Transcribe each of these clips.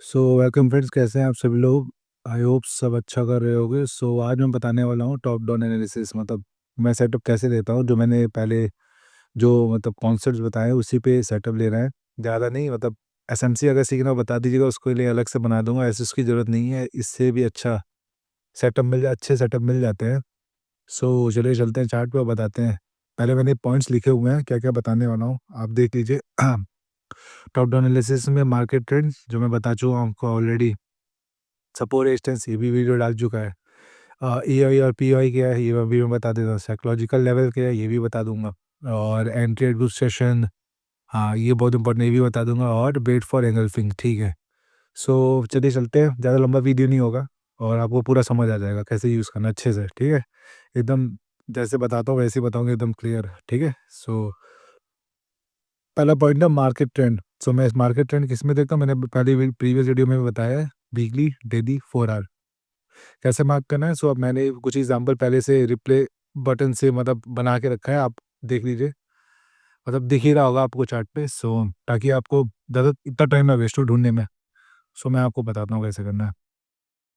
So welcome friends, कैसे हैं आप सभी लोग। आई होप सब अच्छा कर रहे होगे। सो आज मैं बताने वाला हूँ टॉप डाउन एनालिसिस, मतलब मैं सेटअप कैसे देता हूँ। जो मैंने पहले जो मतलब कॉन्सेप्ट्स बताए उसी पे सेटअप ले रहे हैं, ज़्यादा नहीं। मतलब एसएमसी अगर सीखना हो बता दीजिएगा, उसके लिए अलग से बना दूंगा। ऐसे उसकी ज़रूरत नहीं है, इससे भी अच्छा सेटअप अच्छे सेटअप मिल जाते हैं। सो चलिए चलते हैं चार्ट पे और बताते हैं। पहले मैंने पॉइंट्स लिखे हुए हैं क्या क्या बताने वाला हूँ, आप देख लीजिए। टॉप डाउन एनालिसिस में मार्केट ट्रेंड जो मैं बता चुका हूँ आपको ऑलरेडी। सपोर्ट रेजिस्टेंस ये भी वीडियो डाल चुका है। ई आई और पी आई क्या है ये भी मैं बता देता हूँ। साइकोलॉजिकल लेवल क्या है ये भी बता दूंगा। और एंट्री एट सेशन, हाँ ये बहुत इंपॉर्टेंट, ये भी बता दूंगा। और वेट फॉर एंगल्फिंग, ठीक है। सो चलिए चलते हैं, ज़्यादा लंबा वीडियो नहीं होगा और आपको पूरा समझ आ जाएगा कैसे यूज़ करना अच्छे से, ठीक है। एकदम जैसे बताता हूँ वैसे ही बताऊंगा, एकदम क्लियर, ठीक है। सो पहला पॉइंट है मार्केट ट्रेंड। सो मैं मार्केट ट्रेंड किस में देखता हूँ, मैंने पहले प्रीवियस वीडियो में बताया है। वीकली, डेली, 4 आवर कैसे मार्क करना है। सो अब मैंने कुछ एग्जांपल पहले से रिप्ले बटन से मतलब बना के रखा है, आप देख लीजिए। मतलब दिख ही रहा होगा आपको चार्ट पे। सो ताकि आपको ज़्यादा इतना टाइम ना वेस्ट हो ढूंढने में। सो मैं आपको बताता हूँ कैसे करना है।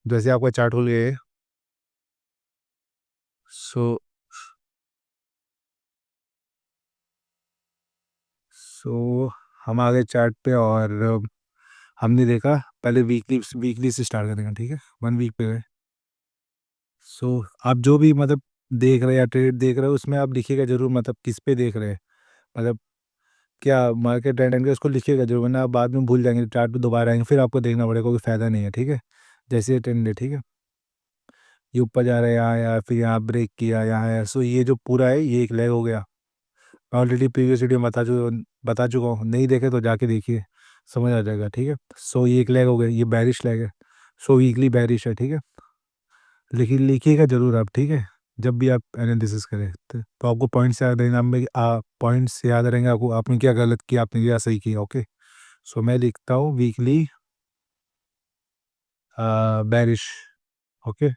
जैसे आपका चार्ट हो गया है। सो सो हम आ गए चार्ट पे और हमने देखा पहले वीकली वीकली से स्टार्ट करेंगे, ठीक है। 1 वीक पे गए। सो आप जो भी मतलब देख रहे हैं या ट्रेड देख रहे हो उसमें आप लिखिएगा जरूर, मतलब किस पे देख रहे हैं। मतलब क्या मार्केट ट्रेंड एंगल उसको लिखिएगा जरूर, वरना आप बाद में भूल जाएंगे, चार्ट पे दोबारा आएंगे फिर आपको देखना पड़ेगा, कोई फायदा नहीं है, ठीक है। जैसे ये ट्रेंड है, ठीक है, ये ऊपर जा रहा है यहाँ या फिर यहाँ ब्रेक किया यहाँ है। सो ये जो पूरा है ये एक लेग हो गया। मैं ऑलरेडी प्रीवियस वीडियो में बता चुका हूँ, नहीं देखे तो जाके देखिए, समझ आ जाएगा, ठीक है। सो ये एक लेग हो गया, ये बैरिश लेग है। सो वीकली बैरिश है, ठीक है। लेकिन लिखिएगा जरूर आप, ठीक है, जब भी आप एनालिसिस करें तो आपको पॉइंट्स याद रहेंगे। में पॉइंट्स याद रहेंगे आपको, आपने क्या गलत किया आपने क्या सही किया, ओके। सो मैं लिखता हूँ वीकली बैरिश, ओके।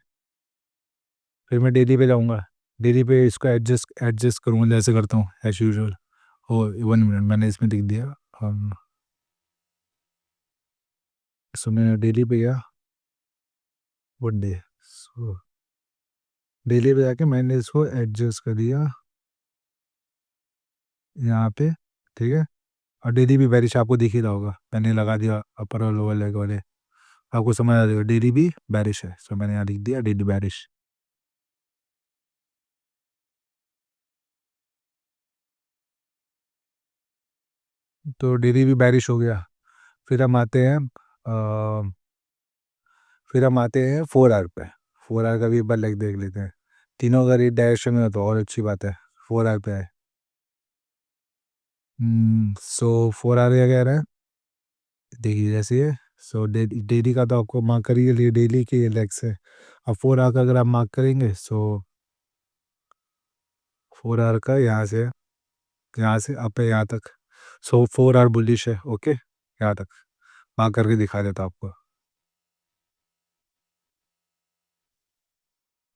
फिर मैं डेली पे जाऊँगा, डेली पे इसको एडजस्ट एडजस्ट करूँगा जैसे करता हूँ एज यूजुअल। ओ 1 मिनट मैंने इसमें लिख दिया। सो मैं डेली पे गया, वन डे। सो डेली पे जाके मैंने इसको एडजस्ट कर दिया यहाँ पे, ठीक है। और डेली भी बैरिश आपको दिख ही रहा होगा, मैंने लगा दिया अपर और लोअर लेग वाले, आपको समझ आ जाएगा डेली भी बैरिश है। सो मैंने यहाँ लिख दिया डेली बैरिश। तो डेली भी बैरिश हो गया। फिर हम आते हैं अ, फिर हम आते हैं 4 आवर पे। 4 आवर का भी एक बार लेग देख लेते हैं। तीनों अगर एक डायरेक्शन में हो तो और अच्छी बात है। 4 आवर पे है। सो 4 आवर क्या कह रहा है, देखिए जैसे ये। सो डेली का तो आपको मार्क करिए, डेली के लेग्स है। अब 4 आवर का अगर आप मार्क करेंगे, सो 4 आवर का यहाँ से अप है यहाँ तक। सो 4 आवर बुलिश है, ओके, यहाँ तक मार्क करके दिखा देता हूँ आपको।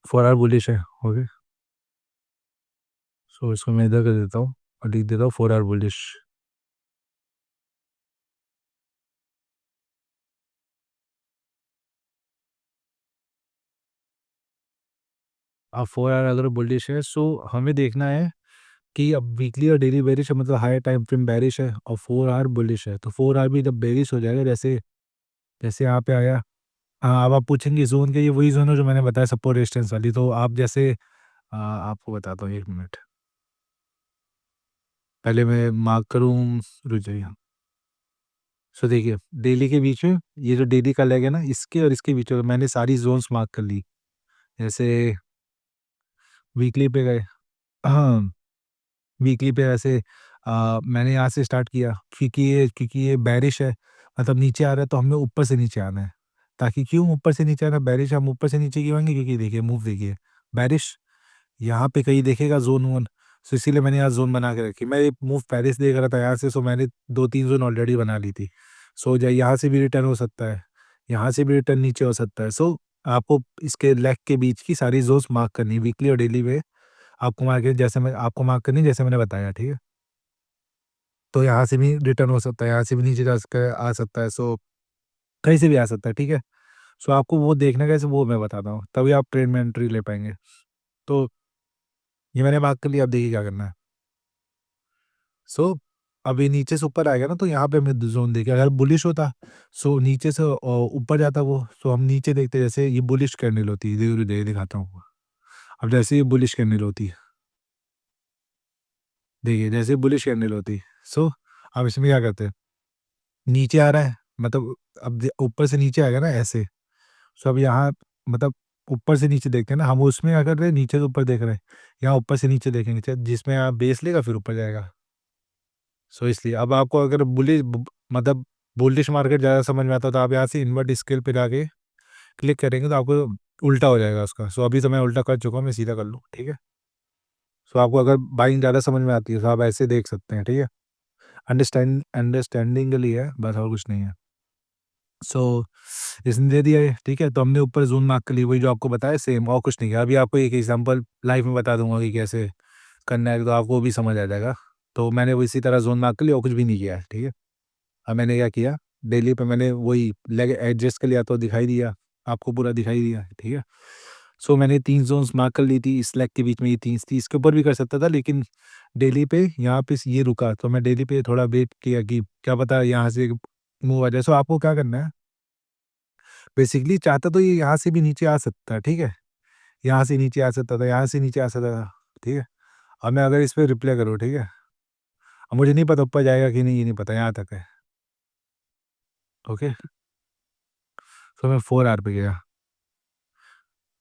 4 आवर बुलिश है, ओके। सो इसको मैं इधर कर देता हूँ और लिख देता हूँ 4 आवर बुलिश। अब 4 आवर अगर बुलिश है, सो हमें देखना है कि अब वीकली और डेली बेरिश है, मतलब हाई टाइम फ्रेम बेरिश है और 4 आवर बुलिश है। तो 4 आवर भी जब बेरिश हो जाएगा, जैसे जैसे यहाँ पे आया। हाँ, अब आप पूछेंगे जोन के, ये वही जोन है जो मैंने बताया सपोर्ट रेजिस्टेंस वाली। तो आप जैसे आपको बताता हूँ, 1 मिनट पहले मैं मार्क करूँ, रुक जाइए। सो देखिए डेली के बीच में ये जो डेली का लेग है ना, इसके और इसके बीच में मैंने सारी जोन्स मार्क कर ली। जैसे वीकली पे गए, हाँ वीकली पे वैसे मैंने यहाँ से स्टार्ट किया, क्योंकि ये बैरिश है, मतलब नीचे आ रहा है तो हमें ऊपर से नीचे आना है। ताकि क्यों ऊपर से नीचे आना, बैरिश हम ऊपर से नीचे क्यों आएंगे, क्योंकि देखिए मूव देखिए, बैरिश यहाँ पे कहीं देखेगा जोन वन। सो इसीलिए मैंने यहाँ जोन बना के रखी। मैं ये मूव पेरिस देख रहा था यहाँ से, सो मैंने 2-3 जोन ऑलरेडी बना ली थी। सो जाए यहाँ से भी रिटर्न हो सकता है, यहाँ से भी रिटर्न नीचे हो सकता है। सो आपको इसके लेग के बीच की सारी जोन्स मार्क करनी, वीकली और डेली में आपको मार्क जैसे मैं आपको मार्क करनी जैसे मैंने बताया, ठीक है। तो यहाँ से भी रिटर्न हो सकता है, यहाँ से भी नीचे जा सकता है, आ सकता है। सो कहीं से भी आ सकता है, ठीक है? सो आपको वो देखना कैसे, वो मैं बताता हूँ, तभी आप ट्रेड में एंट्री ले पाएँगे। तो ये मैंने बात कर ली, अब देखिए क्या करना है। सो अभी नीचे से ऊपर आएगा ना, तो यहाँ पे हमें ज़ोन देखिए, अगर बुलिश होता, सो नीचे से ऊपर जाता वो, सो हम नीचे देखते, जैसे ये बुलिश कैंडल होती है, धीरे-धीरे दिखाता हूँ। अब जैसे ये बुलिश कैंडल होती है, देखिए जैसे बुलिश कैंडल होती है, सो अब इसमें क्या करते हैं, नीचे आ रहा है, मतलब अब ऊपर से नीचे आएगा ना ऐसे, सो अब यहाँ मतलब ऊपर से नीचे देखते हैं ना, हम उसमें क्या कर रहे हैं, नीचे से ऊपर देख रहे हैं, यहाँ ऊपर से नीचे देखेंगे, जिसमें आप बेस लेगा फिर ऊपर जाएगा। सो इसलिए अब आपको अगर मतलब बुलिश मार्केट ज़्यादा समझ में आता है, तो आप यहाँ से इन्वर्ट स्केल पे जाके क्लिक करेंगे, तो आपको उल्टा हो जाएगा उसका। सो अभी तो मैं उल्टा कर चुका हूँ, मैं सीधा कर लूँ, ठीक है? सो आपको अगर बाइंग ज़्यादा समझ में आती है, तो आप ऐसे देख सकते हैं, ठीक है? अंडरस्टैंडिंग के लिए है, बस और कुछ नहीं है। सो इसने दे दिया ये, ठीक है? तो हमने ऊपर ज़ोन मार्क कर ली, वही जो आपको बताया सेम, और कुछ नहीं किया। अभी आपको एक एग्ज़ाम्पल लाइव में बता दूँगा कि कैसे करना है, तो आपको वो भी समझ आ जाएगा। तो मैंने वो इसी तरह ज़ोन मार्क कर लिया और कुछ भी नहीं किया है, ठीक है? अब मैंने क्या किया, डेली पे मैंने वही लेग एडजस्ट कर लिया, तो दिखाई दिया, आपको पूरा दिखाई दिया, ठीक है? सो मैंने 3 ज़ोन्स मार्क कर ली थी, इस लेग के बीच में ये 3 थी, इसके ऊपर भी कर सकता था, लेकिन डेली पे यहाँ पे ये रुका, तो मैं डेली पे थोड़ा वेट किया कि क्या पता यहाँ से मूव आ जाए। सो आपको क्या करना है, बेसिकली चाहता तो ये यहाँ से भी नीचे आ सकता है, ठीक है? यहाँ से नीचे आ सकता था, यहाँ से नीचे आ सकता था, ठीक है? अब मैं अगर इस पे रिप्लाई करूँ, ठीक है? अब मुझे नहीं पता ऊपर जाएगा कि नहीं, ये नहीं पता, यहाँ तक है, ओके? तो मैं 4 आवर पे गया।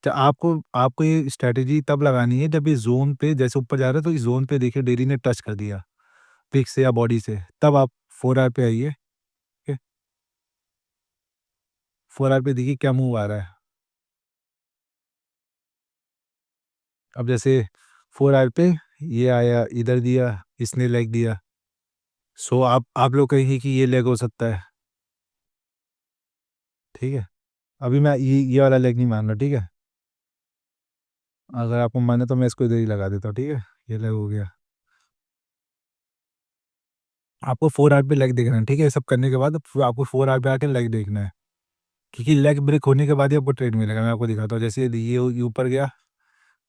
तो आपको आपको ये स्ट्रैटेजी तब लगानी है जब ये ज़ोन पे जैसे ऊपर जा रहा है, तो इस ज़ोन पे देखिए डेली ने टच कर दिया, पिक से या बॉडी से, तब आप 4 आवर पे आइए, ठीक है? 4 आवर पे देखिए क्या मूव आ रहा है। अब जैसे 4 आवर पे ये आया, इधर दिया, इसने लेग दिया, सो आप लोग कहेंगे कि ये लेग हो सकता है, ठीक है? अभी मैं ये वाला लेग नहीं मान रहा, ठीक है? अगर आपको माने तो मैं इसको इधर ही लगा देता हूँ, ठीक है? ये लेग हो गया। आपको 4 आवर पे लेग देखना है, ठीक है? ये सब करने के बाद फिर आपको 4 आवर पे आके लेग देखना है, क्योंकि लेग ब्रेक होने के बाद ही आपको ट्रेड मिलेगा। मैं आपको दिखाता हूँ, जैसे ये ऊपर गया,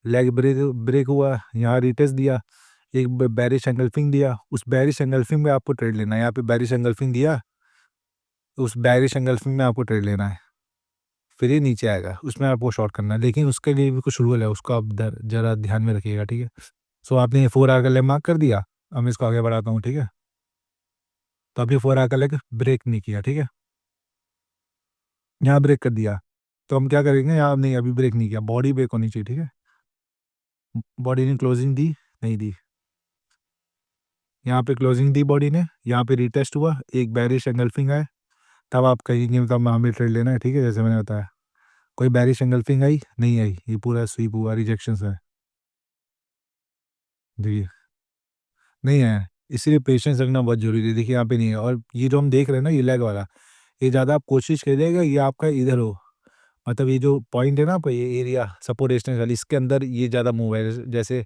लेग ब्रेक ब्रेक हुआ, यहाँ रिटेस्ट दिया, एक बेरिश एंगल्फिंग दिया, उस बेरिश एंगल्फिंग में आपको ट्रेड लेना है। यहाँ पे बेरिश एंगल्फिंग दिया, तो उस बेरिश एंगल्फिंग में आपको ट्रेड लेना है। फिर ये नीचे आएगा, उसमें आपको शॉर्ट करना है, लेकिन उसके लिए भी कुछ रूल है, उसको आप ज़रा ध्यान में रखिएगा, ठीक है? सो आपने ये 4 आवर का लेग मार्क कर दिया, अब मैं इसको आगे बढ़ाता हूँ, ठीक है? तो अभी 4 आवर का लेग ब्रेक नहीं किया, ठीक है? यहाँ ब्रेक कर दिया, तो हम क्या करेंगे, यहाँ नहीं अभी ब्रेक नहीं किया, बॉडी ब्रेक होनी चाहिए, ठीक है? बॉडी ने क्लोजिंग दी, नहीं दी। यहाँ पे क्लोजिंग दी बॉडी ने, यहाँ पे रिटेस्ट हुआ, एक बेरिश एंगल्फिंग आया, तब आप कहेंगे तब हमें ट्रेड लेना है, ठीक है? जैसे मैंने बताया, कोई बेरिश एंगल्फिंग आई, नहीं आई, ये पूरा स्वीप हुआ, रिजेक्शंस है। देखिए, नहीं आया, इसीलिए पेशेंस रखना बहुत ज़रूरी है। देखिए यहाँ पे नहीं है, और ये जो हम देख रहे हैं ना, ये लेग वाला, ये ज़्यादा आप कोशिश करिएगा ये आपका इधर हो, मतलब ये जो पॉइंट है ना आपका, ये एरिया सपोर्ट रेजिस्टेंस वाली, इसके अंदर ये ज़्यादा मूव है। जैसे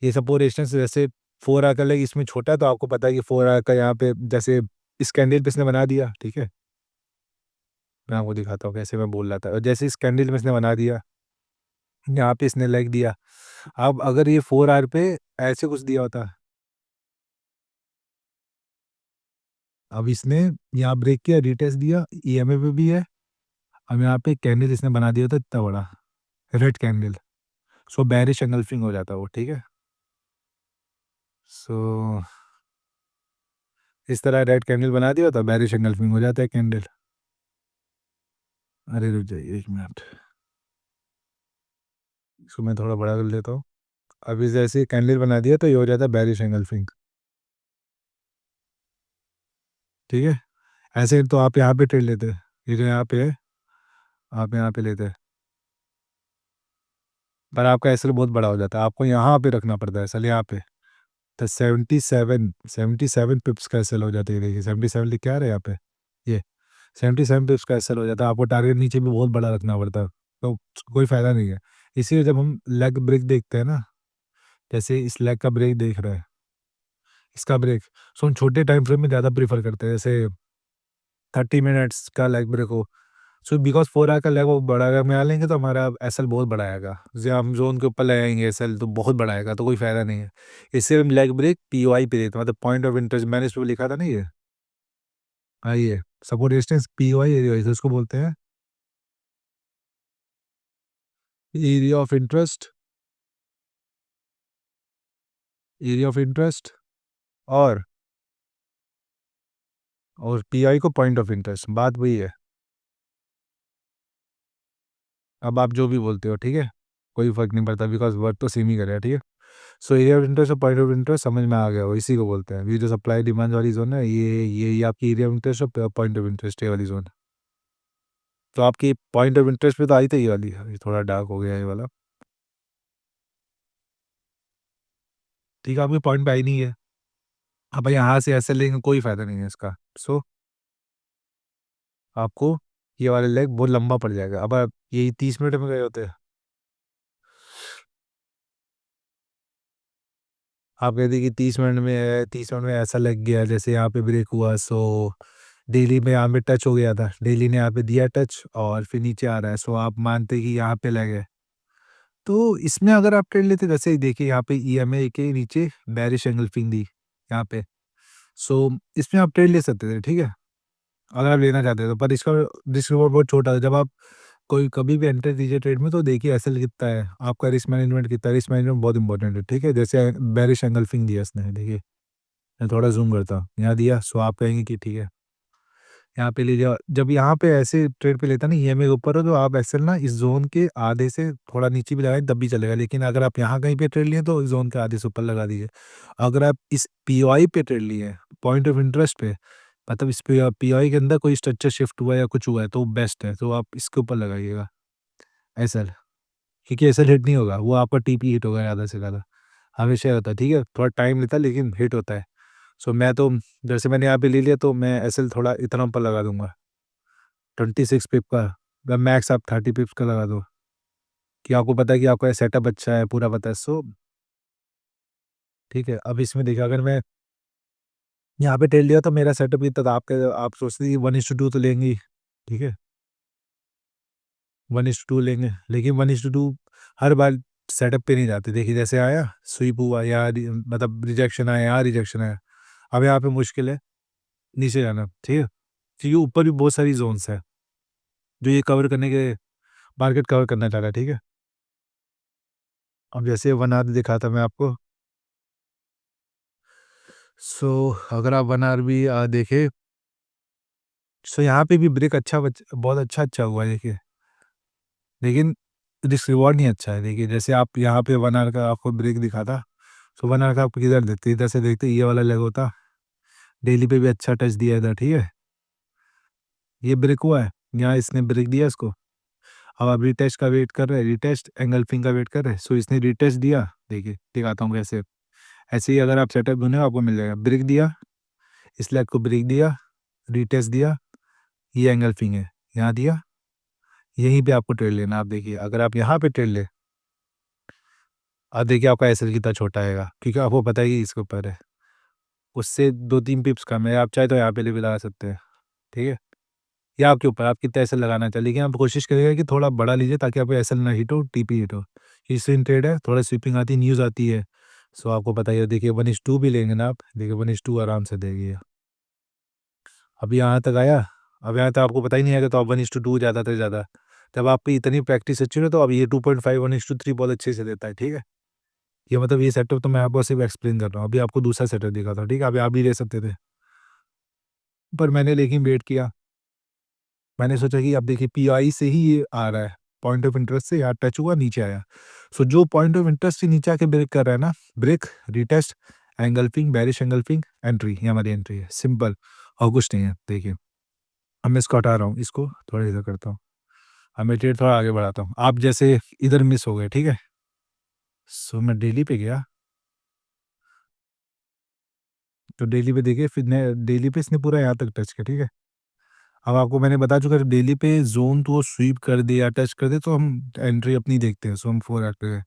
ये सपोर्ट रेजिस्टेंस, जैसे 4 आवर का लेग इसमें छोटा है, तो आपको पता है कि 4 आवर का यहाँ पे जैसे इस कैंडल पे इसने बना दिया, ठीक है? मैं आपको दिखाता हूँ कैसे मैं बोल रहा था। और जैसे इस कैंडल में इसने बना दिया, यहाँ पे इसने लेग दिया। अब अगर ये 4 आवर पे ऐसे कुछ दिया होता, अब इसने यहाँ ब्रेक किया, रिटेस्ट दिया, ईएमए पे भी है। अब यहाँ पे कैंडल इसने बना दिया था इतना बड़ा, रेड कैंडल, सो बेरिश एंगल्फिंग हो जाता वो, ठीक है? सो इस तरह रेड कैंडल बना दिया होता, बेरिश एंगल्फिंग हो जाता है कैंडल। अरे रुक जाइए 1 मिनट, इसको मैं थोड़ा बड़ा कर लेता हूँ। अब इस जैसे कैंडल बना दिया, तो ये हो जाता है बेरिश एंगल्फिंग, ठीक है? ऐसे तो आप यहाँ पे ट्रेड लेते, ये जो यहाँ पे है, आप यहाँ पे लेते, पर आपका एसएल बहुत बड़ा हो जाता है, आपको यहाँ पे रखना पड़ता है एसएल, यहाँ पे। तो 77 पिप्स का एसएल हो जाता है, ये देखिए 77 लिख के आ रहा है यहाँ पे, ये 77 पिप्स का एसएल हो जाता है। आपको टारगेट नीचे भी बहुत बड़ा रखना पड़ता है, तो कोई फ़ायदा नहीं है। इसीलिए जब हम लेग ब्रेक देखते हैं ना, जैसे इस लेग का ब्रेक देख रहे हैं, इसका ब्रेक, सो हम छोटे टाइम फ्रेम में ज़्यादा प्रेफर करते हैं। जैसे 30 मिनट्स का लेग ब्रेक हो। सो बिकॉज़ 4 आवर का लेग वो बड़ा अगर में लेंगे तो हमारा एसएल बहुत बड़ा आएगा। जैसे हम ज़ोन के ऊपर ले आएँगे एसएल तो बहुत बड़ा आएगा, तो कोई फ़ायदा नहीं है। इससे हम लेग ब्रेक पीओआई पे देते हैं, मतलब पॉइंट ऑफ इंटरेस्ट, मैंने इसमें लिखा था ना ये। हाँ, ये support resistance POI area wise उसको बोलते हैं, area of interest, area of interest और पीआई को पॉइंट ऑफ इंटरेस्ट, बात वही है। अब आप जो भी बोलते हो, ठीक है? कोई फ़र्क नहीं पड़ता बिकॉज़ वर्ड तो सेम ही कर रहा है, ठीक है? सो एरिया ऑफ इंटरेस्ट और पॉइंट ऑफ इंटरेस्ट समझ में आ गया हो, इसी को बोलते हैं। ये जो सप्लाई डिमांड वाली ज़ोन है, ये आपकी एरिया ऑफ इंटरेस्ट और पॉइंट ऑफ इंटरेस्ट, ये वाली ज़ोन। तो आपकी पॉइंट ऑफ इंटरेस्ट पे तो आई थी ये वाली, ये थोड़ा डार्क हो गया ये वाला। ठीक है, आपके पॉइंट पे आई नहीं है। अब यहाँ से ऐसे लेंगे कोई फ़ायदा नहीं है इसका। सो आपको ये वाला लेग बहुत लंबा पड़ जाएगा। अब आप यही 30 मिनट में गए होते। आप कहते कि 30 मिनट में है, 30 मिनट में ऐसा लग गया जैसे यहाँ पे ब्रेक हुआ, सो डेली में यहाँ पे टच हो गया था। डेली ने यहाँ पे दिया टच और फिर नीचे आ रहा है, सो आप मानते कि यहाँ पे लग है। तो इसमें अगर आप ट्रेड लेते जैसे देखिए यहाँ पे ईएमए के नीचे बेरिश एंगल्फिंग दी यहाँ पे। सो इसमें आप ट्रेड ले सकते थे, ठीक है? अगर आप लेना चाहते हो तो, पर इसका रिस्क रिवॉर्ड बहुत छोटा है। जब आप कोई कभी भी एंटर दीजिए ट्रेड में तो देखिए एसएल कितना है, आपका रिस्क मैनेजमेंट कितना है, रिस्क मैनेजमेंट बहुत इंपॉर्टेंट है, ठीक है? जैसे बेरिश एंगल्फिंग दिया इसने, देखिए मैं थोड़ा ज़ूम करता हूँ, यहाँ दिया, सो आप कहेंगे कि ठीक है, यहाँ पे लीजिए। जब यहाँ पे ऐसे ट्रेड पे लेता है ना ईएमए के ऊपर हो तो आप एसएल ना इस ज़ोन के आधे से थोड़ा नीचे भी लगाएँ तब भी चलेगा, लेकिन अगर आप यहाँ कहीं पे ट्रेड लिए तो इस ज़ोन के आधे से ऊपर लगा दीजिए। अगर आप इस पीओआई पे ट्रेड लिए, पॉइंट ऑफ इंटरेस्ट पे, मतलब इस पीओआई के अंदर कोई स्ट्रक्चर शिफ्ट हुआ है या कुछ हुआ है तो बेस्ट है, तो आप इसके ऊपर लगाइएगा एसएल, क्योंकि एसएल हिट नहीं होगा, वो आपका टीपी हिट होगा ज़्यादा से ज़्यादा, हमेशा होता है, ठीक है? थोड़ा टाइम लेता है लेकिन हिट होता है। सो मैं तो जैसे मैंने यहाँ पे ले लिया तो मैं एसएल थोड़ा इतना ऊपर लगा दूँगा, 26 पिप का, या मैक्स आप 30 पिप्स का लगा दो, कि आपको पता है कि आपका सेटअप अच्छा है, पूरा पता है। सो ठीक है, अब इसमें देखिए अगर मैं यहाँ पे टेल लिया तो मेरा सेटअप इतना था, आपके आप सोचते हैं कि 1:2 तो लेंगे ही, ठीक है? 1:2 लेंगे, लेकिन 1:2 हर बार सेटअप पे नहीं जाते। देखिए जैसे आया, स्वीप हुआ या मतलब रिजेक्शन आया, यहाँ रिजेक्शन आया। अब यहाँ पे मुश्किल है नीचे जाना, ठीक है? क्योंकि ऊपर भी बहुत सारी ज़ोन्स हैं, जो ये कवर करने के मार्केट कवर करना चाह रहा है, ठीक है? अब जैसे 1 आवर दिखा था मैं आपको, सो अगर आप 1 आवर भी देखें, सो यहाँ पे भी ब्रेक बहुत अच्छा हुआ है देखिए। लेकिन रिस्क रिवॉर्ड नहीं अच्छा है। देखिए जैसे आप यहाँ पे 1 आवर का आपको ब्रेक दिखा था, सो 1 आवर का आप किधर देखते, इधर से देखते ये वाला लेग होता, डेली पे भी अच्छा टच दिया इधर, ठीक है? ये ब्रेक हुआ है, यहाँ इसने ब्रेक दिया इसको। अब आप रिटेस्ट का वेट कर रहे हैं, रिटेस्ट एंगल्फिंग का वेट कर रहे हैं, सो इसने रिटेस्ट दिया, देखिए दिखाता हूँ कैसे। ऐसे ही अगर आप सेटअप ढूँढेंगे आपको मिल जाएगा। ब्रेक दिया, इस लेग को ब्रेक दिया, रिटेस्ट दिया, ये एंगल्फिंग है, यहाँ दिया, यहीं पे आपको ट्रेड लेना। आप देखिए अगर आप यहाँ पे ट्रेड लें, अब देखिए आपका एसएल कितना छोटा आएगा, क्योंकि आपको पता है कि इसके ऊपर है। उससे 2-3 पिप्स कम है, आप चाहे तो यहाँ पे भी लगा सकते हैं, ठीक है? ये आपके ऊपर, आप कितना एसएल लगाना चाहें, लेकिन आप कोशिश करिएगा कि थोड़ा बड़ा लीजिए ताकि आपका एसएल ना हिट हो, टीपी हिट हो। ये स्विंग ट्रेड है, थोड़ा स्वीपिंग आती है, न्यूज़ आती है, सो आपको पता ही है। देखिए 1:2 भी लेंगे ना आप, देखिए 1:2 आराम से देगी ये। अब यहाँ तक आया, अब यहाँ तक आपको पता ही नहीं आएगा तो आप 1:2 ज़्यादा से ज़्यादा। जब आपकी इतनी प्रैक्टिस अच्छी हो तो अब ये 2.5 1:3 बहुत अच्छे से देता है, ठीक है? ये मतलब ये सेटअप तो मैं आपको सिर्फ एक्सप्लेन कर रहा हूँ। अभी आपको दूसरा सेटअप दिखाता हूँ, ठीक है? अभी आप भी ले सकते थे, पर मैंने लेकिन वेट किया। मैंने सोचा कि अब देखिए पीआई से ही ये आ रहा है, पॉइंट ऑफ इंटरेस्ट से यहाँ टच हुआ, नीचे आया। सो जो पॉइंट ऑफ इंटरेस्ट से नीचे आके ब्रेक कर रहा है ना, break, retest, engulfing, bearish engulfing, entry, ये हमारी एंट्री है, सिंपल और कुछ नहीं है। देखिए, अब मैं इसको हटा रहा हूँ, इसको थोड़ा इधर करता हूँ। अब मैं ट्रेड थोड़ा आगे बढ़ाता हूँ। आप जैसे इधर मिस हो गए, ठीक है? सो मैं डेली पे गया, तो डेली पे देखिए फिर ने डेली पे इसने पूरा यहाँ तक टच किया, ठीक है? अब आपको मैंने बता चुका है डेली पे ज़ोन तो स्वीप कर दे या टच कर दे तो हम एंट्री अपनी देखते हैं, सो हम 4 आते हैं।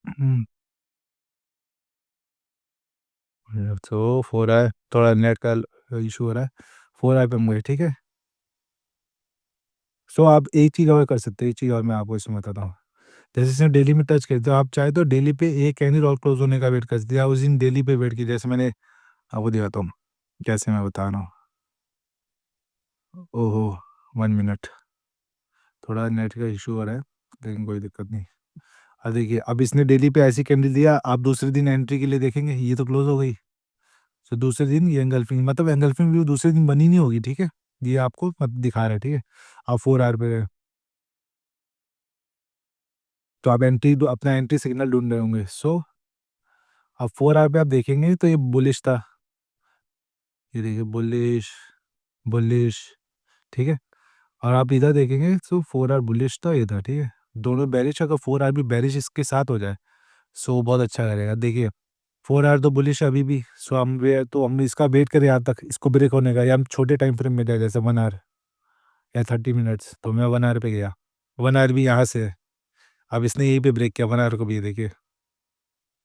हुँ, तो 4 है, थोड़ा नेट का इश्यू हो रहा है। 4 आर पे हम गए, ठीक है। सो आप एक चीज़ और कर सकते हैं, एक चीज़ और मैं आपको इसमें बताता हूँ। जैसे इसने डेली में टच किया, तो आप चाहे तो डेली पे एक कैंडल और क्लोज होने का वेट कर सकते हैं, या उस दिन डेली पे वेट कीजिए। जैसे मैंने आपको दिखाता हूँ कैसे, मैं बता रहा हूँ। ओहो, 1 मिनट, थोड़ा नेट का इशू आ रहा है, लेकिन कोई दिक्कत नहीं। अब देखिए, अब इसने डेली पे ऐसी कैंडल दिया, आप दूसरे दिन एंट्री के लिए देखेंगे, ये तो क्लोज हो गई। तो दूसरे दिन ये एंगल्फिंग, मतलब एंगल्फिंग व्यू दूसरे दिन बनी नहीं होगी, ठीक है। ये आपको दिखा रहा है, ठीक है। आप 4 आवर पे गए, तो आप अपना एंट्री सिग्नल ढूंढ रहे होंगे। सो अब 4 आवर पे आप देखेंगे तो ये बुलिश था, ये देखिए बुलिश, बुलिश, ठीक है। और आप इधर देखेंगे तो 4 आवर बुलिश था, ये था, ठीक है। दोनों बेरिश, अगर 4 आवर भी बेरिश इसके साथ हो जाए, सो बहुत अच्छा करेगा। देखिए 4 आवर तो बुलिश है अभी भी। सो हम इसका वेट करें यहाँ तक, इसको ब्रेक होने का, या हम छोटे टाइम फ्रेम में जाए, जैसे 1 आवर या 30 मिनट्स। तो मैं 1 आवर पे गया, 1 आवर भी यहाँ से है। अब इसने यहीं पे ब्रेक किया 1 आवर को भी, देखिए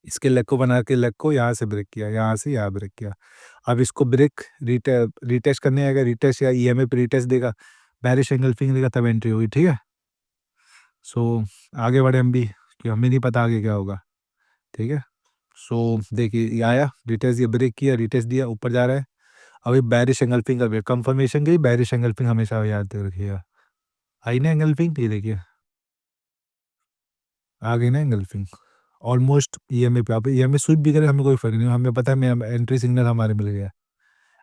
इसके लेग को बना के, लेग को यहाँ से ब्रेक किया, यहाँ से यहाँ ब्रेक किया। अब इसको ब्रेक रिटेस्ट करने आएगा, रिटेस्ट या ईएमए पे रिटेस्ट देगा, बैरिश एंगल्फिंग देगा, तब एंट्री होगी, ठीक है। सो आगे बढ़े हम भी, कि हमें नहीं पता आगे क्या होगा, ठीक है। सो देखिए ये आया रिटेस्ट, ये ब्रेक किया, रिटेस्ट दिया, ऊपर जा रहा है। अभी बैरिश एंगल्फिंग का वेट कंफर्मेशन गई, बैरिश एंगल्फिंग हमेशा याद रखिएगा। आई ना एंगल्फिंग, ये देखिए आ गई ना एंगल्फिंग, ऑलमोस्ट ईएमए पे। आप ईएमए स्विप भी करें, हमें कोई फर्क नहीं, हमें पता है मेरा एंट्री सिग्नल हमारे मिल गया।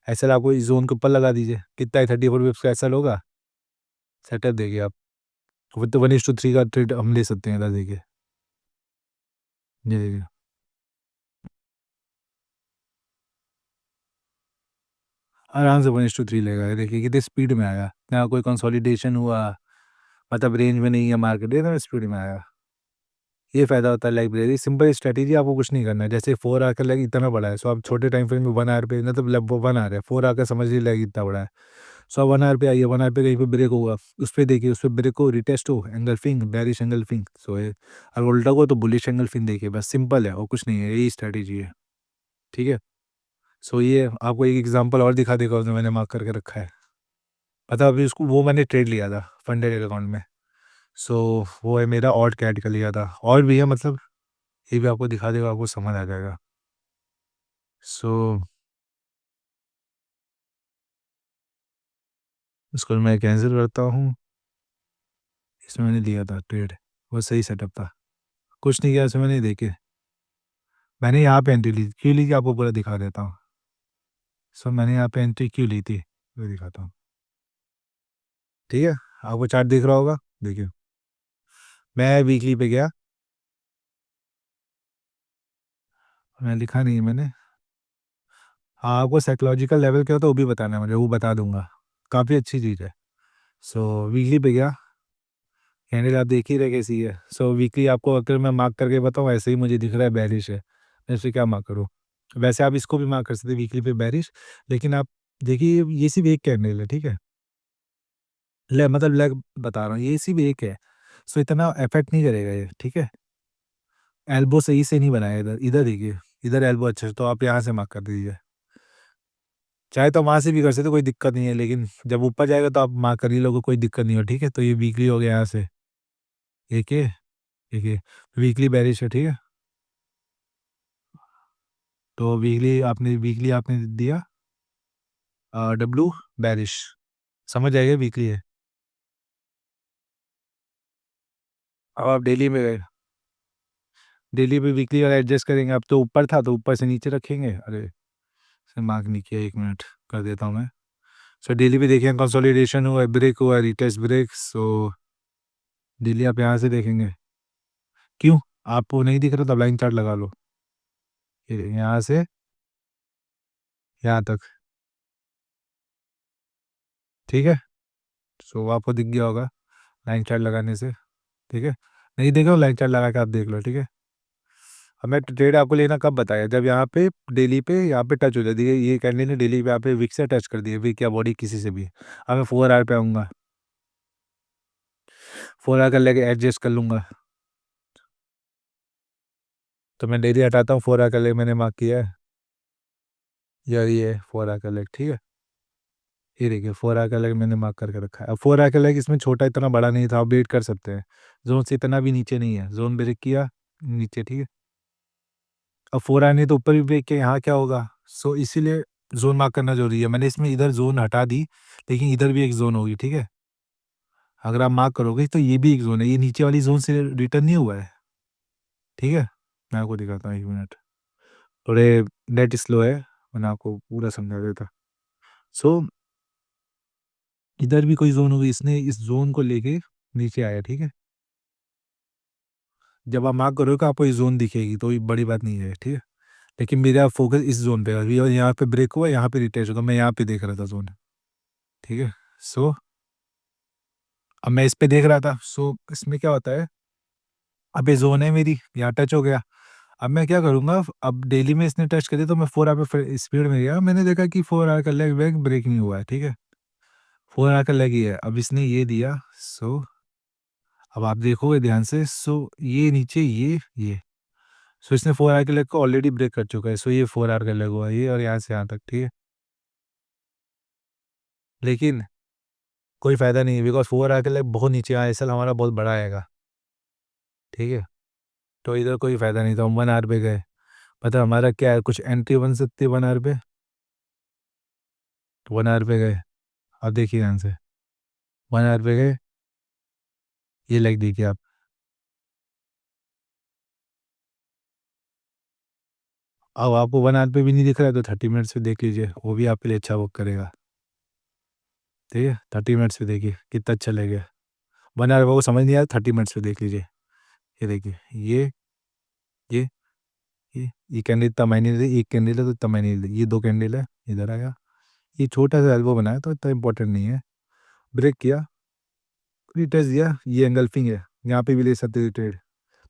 ऐसा आप कोई जोन के ऊपर लगा दीजिए, कितना है 34 वेब्स का ऐसा होगा, सेटअप देखिए आप। विद 1:3 का ट्रेड हम ले सकते हैं, इधर देखिए, ये देखिए आराम से 1:3 लेगा। ये देखिए कितनी स्पीड में आया, ना कोई कंसोलिडेशन हुआ, मतलब रेंज में नहीं है मार्केट, ये ना स्पीड में आया। ये फ़ायदा होता है लाइब्रेरी, सिंपल स्ट्रैटेजी, आपको कुछ नहीं करना है। जैसे 4 आवर का लेग इतना बड़ा है, सो आप छोटे टाइम फ्रेम में 1 आवर पे, मतलब लगभग 1 आवर है, 4 आवर का समझ लीजिए लेग इतना बड़ा है। सो आप 1 आवर पे आइए, 1 आवर पे कहीं पे ब्रेक होगा, उस पे देखिए, उस पे ब्रेक हो, रिटेस्ट हो, एंगल्फिंग, बेरिश एंगल्फिंग, सो ये अगर उल्टा हो तो बुलिश एंगल्फिंग देखिए, बस सिंपल है और कुछ नहीं है, यही स्ट्रैटेजी है, ठीक है। सो ये आपको एक एग्जांपल और दिखा देगा, जो मैंने मार्क करके रखा है। पता अभी उसको, वो मैंने ट्रेड लिया था फंडेड अकाउंट में। सो वो है मेरा ऑड कैट का लिया था, और भी है, मतलब ये भी आपको दिखा देगा, आपको समझ आ जाएगा। सो इसको मैं कैंसिल करता हूँ। इसमें मैंने लिया था ट्रेड, वो सही सेटअप था, कुछ नहीं किया इसमें मैंने, देखे मैंने यहाँ पे एंट्री ली, क्यों ली थी आपको पूरा दिखा देता हूँ। सो मैंने यहाँ पे एंट्री क्यों ली थी, वो दिखाता हूँ, ठीक है। आपको चार्ट दिख रहा होगा, देखिए मैं वीकली पे गया, मैं लिखा नहीं है मैंने। हाँ, आपको साइकोलॉजिकल लेवल क्या होता है वो भी बताना है मुझे, वो बता दूंगा, काफ़ी अच्छी चीज़ है। सो वीकली पे गया, कैंडल आप देख ही रहे कैसी है। सो वीकली आपको अगर मैं मार्क करके बताऊँ, ऐसे ही मुझे दिख रहा है बेरिश है, मैं इसे क्या मार्क करूँ। वैसे आप इसको भी मार्क कर सकते हैं वीकली पे बेरिश, लेकिन आप देखिए ये सिर्फ एक कैंडल है, ठीक है। मतलब लेग बता रहा हूँ, ये सिर्फ एक है, सो इतना इफेक्ट नहीं करेगा ये, ठीक है। एल्बो सही से नहीं बनाया, इधर इधर देखिए, इधर एल्बो अच्छा है, तो आप यहाँ से मार्क कर दीजिए। चाहे तो वहाँ से भी कर सकते, कोई दिक्कत नहीं है, लेकिन जब ऊपर जाएगा तो आप मार्क कर ही लोगे, कोई दिक्कत नहीं हो, ठीक है। तो ये वीकली हो गया यहाँ से, एक है, एक है, वीकली बेरिश है, ठीक है। तो वीकली आपने दिया डब्लू बेरिश, समझ आएगा वीकली है। अब आप डेली में गए, डेली पे वीकली वाला एडजस्ट करेंगे। अब तो ऊपर था तो ऊपर से नीचे रखेंगे, अरे से मार्क नहीं किया, 1 मिनट कर देता हूँ मैं। सो डेली पे देखेंगे कंसोलिडेशन हुआ है, ब्रेक हुआ है, रिटेस्ट ब्रेक। सो डेली आप यहाँ से देखेंगे, क्यों आपको नहीं दिख रहा तो लाइन चार्ट लगा लो, ये यहाँ से यहाँ तक, ठीक है। सो आपको दिख गया होगा लाइन चार्ट लगाने से, ठीक है। नहीं देखा लाइन चार्ट लगा के आप देख लो, ठीक है। अब मैं ट्रेड आपको लेना कब बताया, जब यहाँ पे डेली पे यहाँ पे टच हो जाती है, ये कैंडल ने डेली पे यहाँ पे विक से टच कर दिया, विक या बॉडी किसी से भी। अब मैं 4 आवर पे आऊँगा, 4 आवर कर लेके एडजस्ट कर लूँगा, तो मैं डेली हटाता हूँ, 4 आवर कर ले मैंने मार्क किया है, या ये 4 आवर कर ले, ठीक है। ये देखिए 4R का लेग मैंने मार्क करके रखा है। अब 4R का लेग इसमें छोटा इतना बड़ा नहीं था, आप वेट कर सकते हैं। ज़ोन से इतना भी नीचे नहीं है, ज़ोन ब्रेक किया, नीचे ठीक है। अब 4R नहीं तो ऊपर भी ब्रेक किया, यहाँ क्या होगा? सो इसीलिए ज़ोन मार्क करना ज़रूरी है। मैंने इसमें इधर ज़ोन हटा दी, लेकिन इधर भी एक ज़ोन होगी, ठीक है? अगर आप मार्क करोगे तो ये भी एक ज़ोन है, ये नीचे वाली ज़ोन से रिटर्न नहीं हुआ है, ठीक है? मैं आपको दिखाता हूँ 1 मिनट। थोड़े नेट स्लो है, वरना आपको पूरा समझा देता। सो इधर भी कोई ज़ोन होगी, इसने इस ज़ोन को लेके नीचे आया, ठीक है? जब आप मार्क करोगे आपको ये ज़ोन दिखेगी, तो ये बड़ी बात नहीं है, ठीक है? लेकिन मेरा फ़ोकस इस ज़ोन पे है अभी और यहाँ पे ब्रेक हुआ, यहाँ पे रिट्रेस होगा, मैं यहाँ पे देख रहा था ज़ोन, ठीक है? सो अब मैं इस पे देख रहा था, सो इसमें क्या होता है, अब ये ज़ोन है मेरी, यहाँ टच हो गया। अब मैं क्या करूँगा, अब डेली में इसने टच कर दिया तो मैं 4 आवर पे स्पीड में गया, मैंने देखा कि 4 आवर का लेग वेग ब्रेक नहीं हुआ है, ठीक है? 4 आवर का लेग ही है, अब इसने ये दिया, सो अब आप देखोगे ध्यान से, सो ये नीचे ये। सो इसने 4 आवर के लेग को ऑलरेडी ब्रेक कर चुका है, सो ये 4 आवर का लेग हुआ ये और यहाँ से यहाँ तक, ठीक है? लेकिन कोई फ़ायदा नहीं है बिकॉज़ 4 आवर का लेग बहुत नीचे आया, एसएल हमारा बहुत बड़ा आएगा, ठीक है? तो इधर कोई फ़ायदा नहीं था, हम 1 आवर पे गए। पता है हमारा क्या है, कुछ एंट्री बन सकती है 1 आवर पे? तो 1 आवर पे गए, अब देखिए ध्यान से, 1 आवर पे गए, ये लेग देखिए आप। अब आपको 1 आवर पे भी नहीं दिख रहा है तो 30 मिनट्स पे देख लीजिए, वो भी आपके लिए अच्छा वर्क करेगा, ठीक है? 30 मिनट्स पे देखिए, कितना अच्छा लगेगा। 1 आवर वो समझ नहीं आया, 30 मिनट्स पे देख लीजिए। ये देखिए, ये, ये कैंडल इतना मायने नहीं देती, एक कैंडल है तो इतना मायने नहीं देती, ये 2 कैंडल है, इधर आया। ये छोटा-सा एल्बो बनाया तो इतना इम्पोर्टेंट नहीं है। ब्रेक किया, रिट्रेस दिया, ये एंगल्फिंग है, यहाँ पे भी ले सकते थे ट्रेड।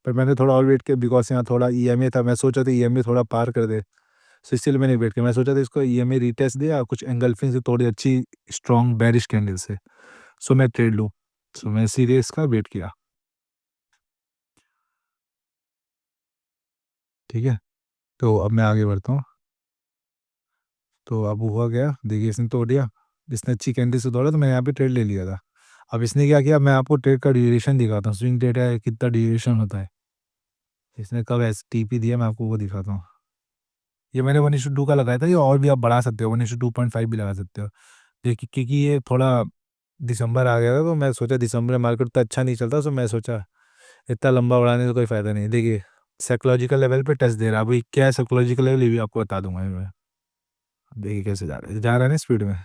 पर मैंने थोड़ा और वेट किया बिकॉज़ यहाँ थोड़ा ईएमए था, मैं सोचा था ईएमए थोड़ा पार कर दे, सो इसलिए मैंने वेट किया। मैं सोचा था इसको ईएमए रिटेस्ट दे और कुछ एंगल्फिंग से थोड़ी अच्छी स्ट्रॉन्ग बेयरिश कैंडल से, सो मैं ट्रेड लूँ। सो मैं इसीलिए इसका वेट किया, ठीक है? तो अब मैं आगे बढ़ता हूँ। तो अब हुआ क्या, देखिए इसने तोड़ दिया, इसने अच्छी कैंडल से तोड़ा तो मैंने यहाँ पे ट्रेड ले लिया था। अब इसने क्या किया, मैं आपको ट्रेड का ड्यूरेशन दिखाता हूँ, स्विंग ट्रेड है कितना ड्यूरेशन होता है। इसने कब एसटीपी दिया मैं आपको वो दिखाता हूँ। ये मैंने 1:2 का लगाया था, ये और भी आप बढ़ा सकते हो, 1:2.5 भी लगा सकते हो। देखिए क्योंकि ये थोड़ा दिसंबर आ गया था तो मैं सोचा दिसंबर में मार्केट उतना अच्छा नहीं चलता, सो मैं सोचा इतना लंबा बढ़ाने से कोई फ़ायदा नहीं। देखिए साइकोलॉजिकल लेवल पे टच दे रहा है, अभी क्या है साइकोलॉजिकल लेवल ये भी आपको बता दूँगा मैं। देखिए कैसे जा रहा है ना स्पीड में,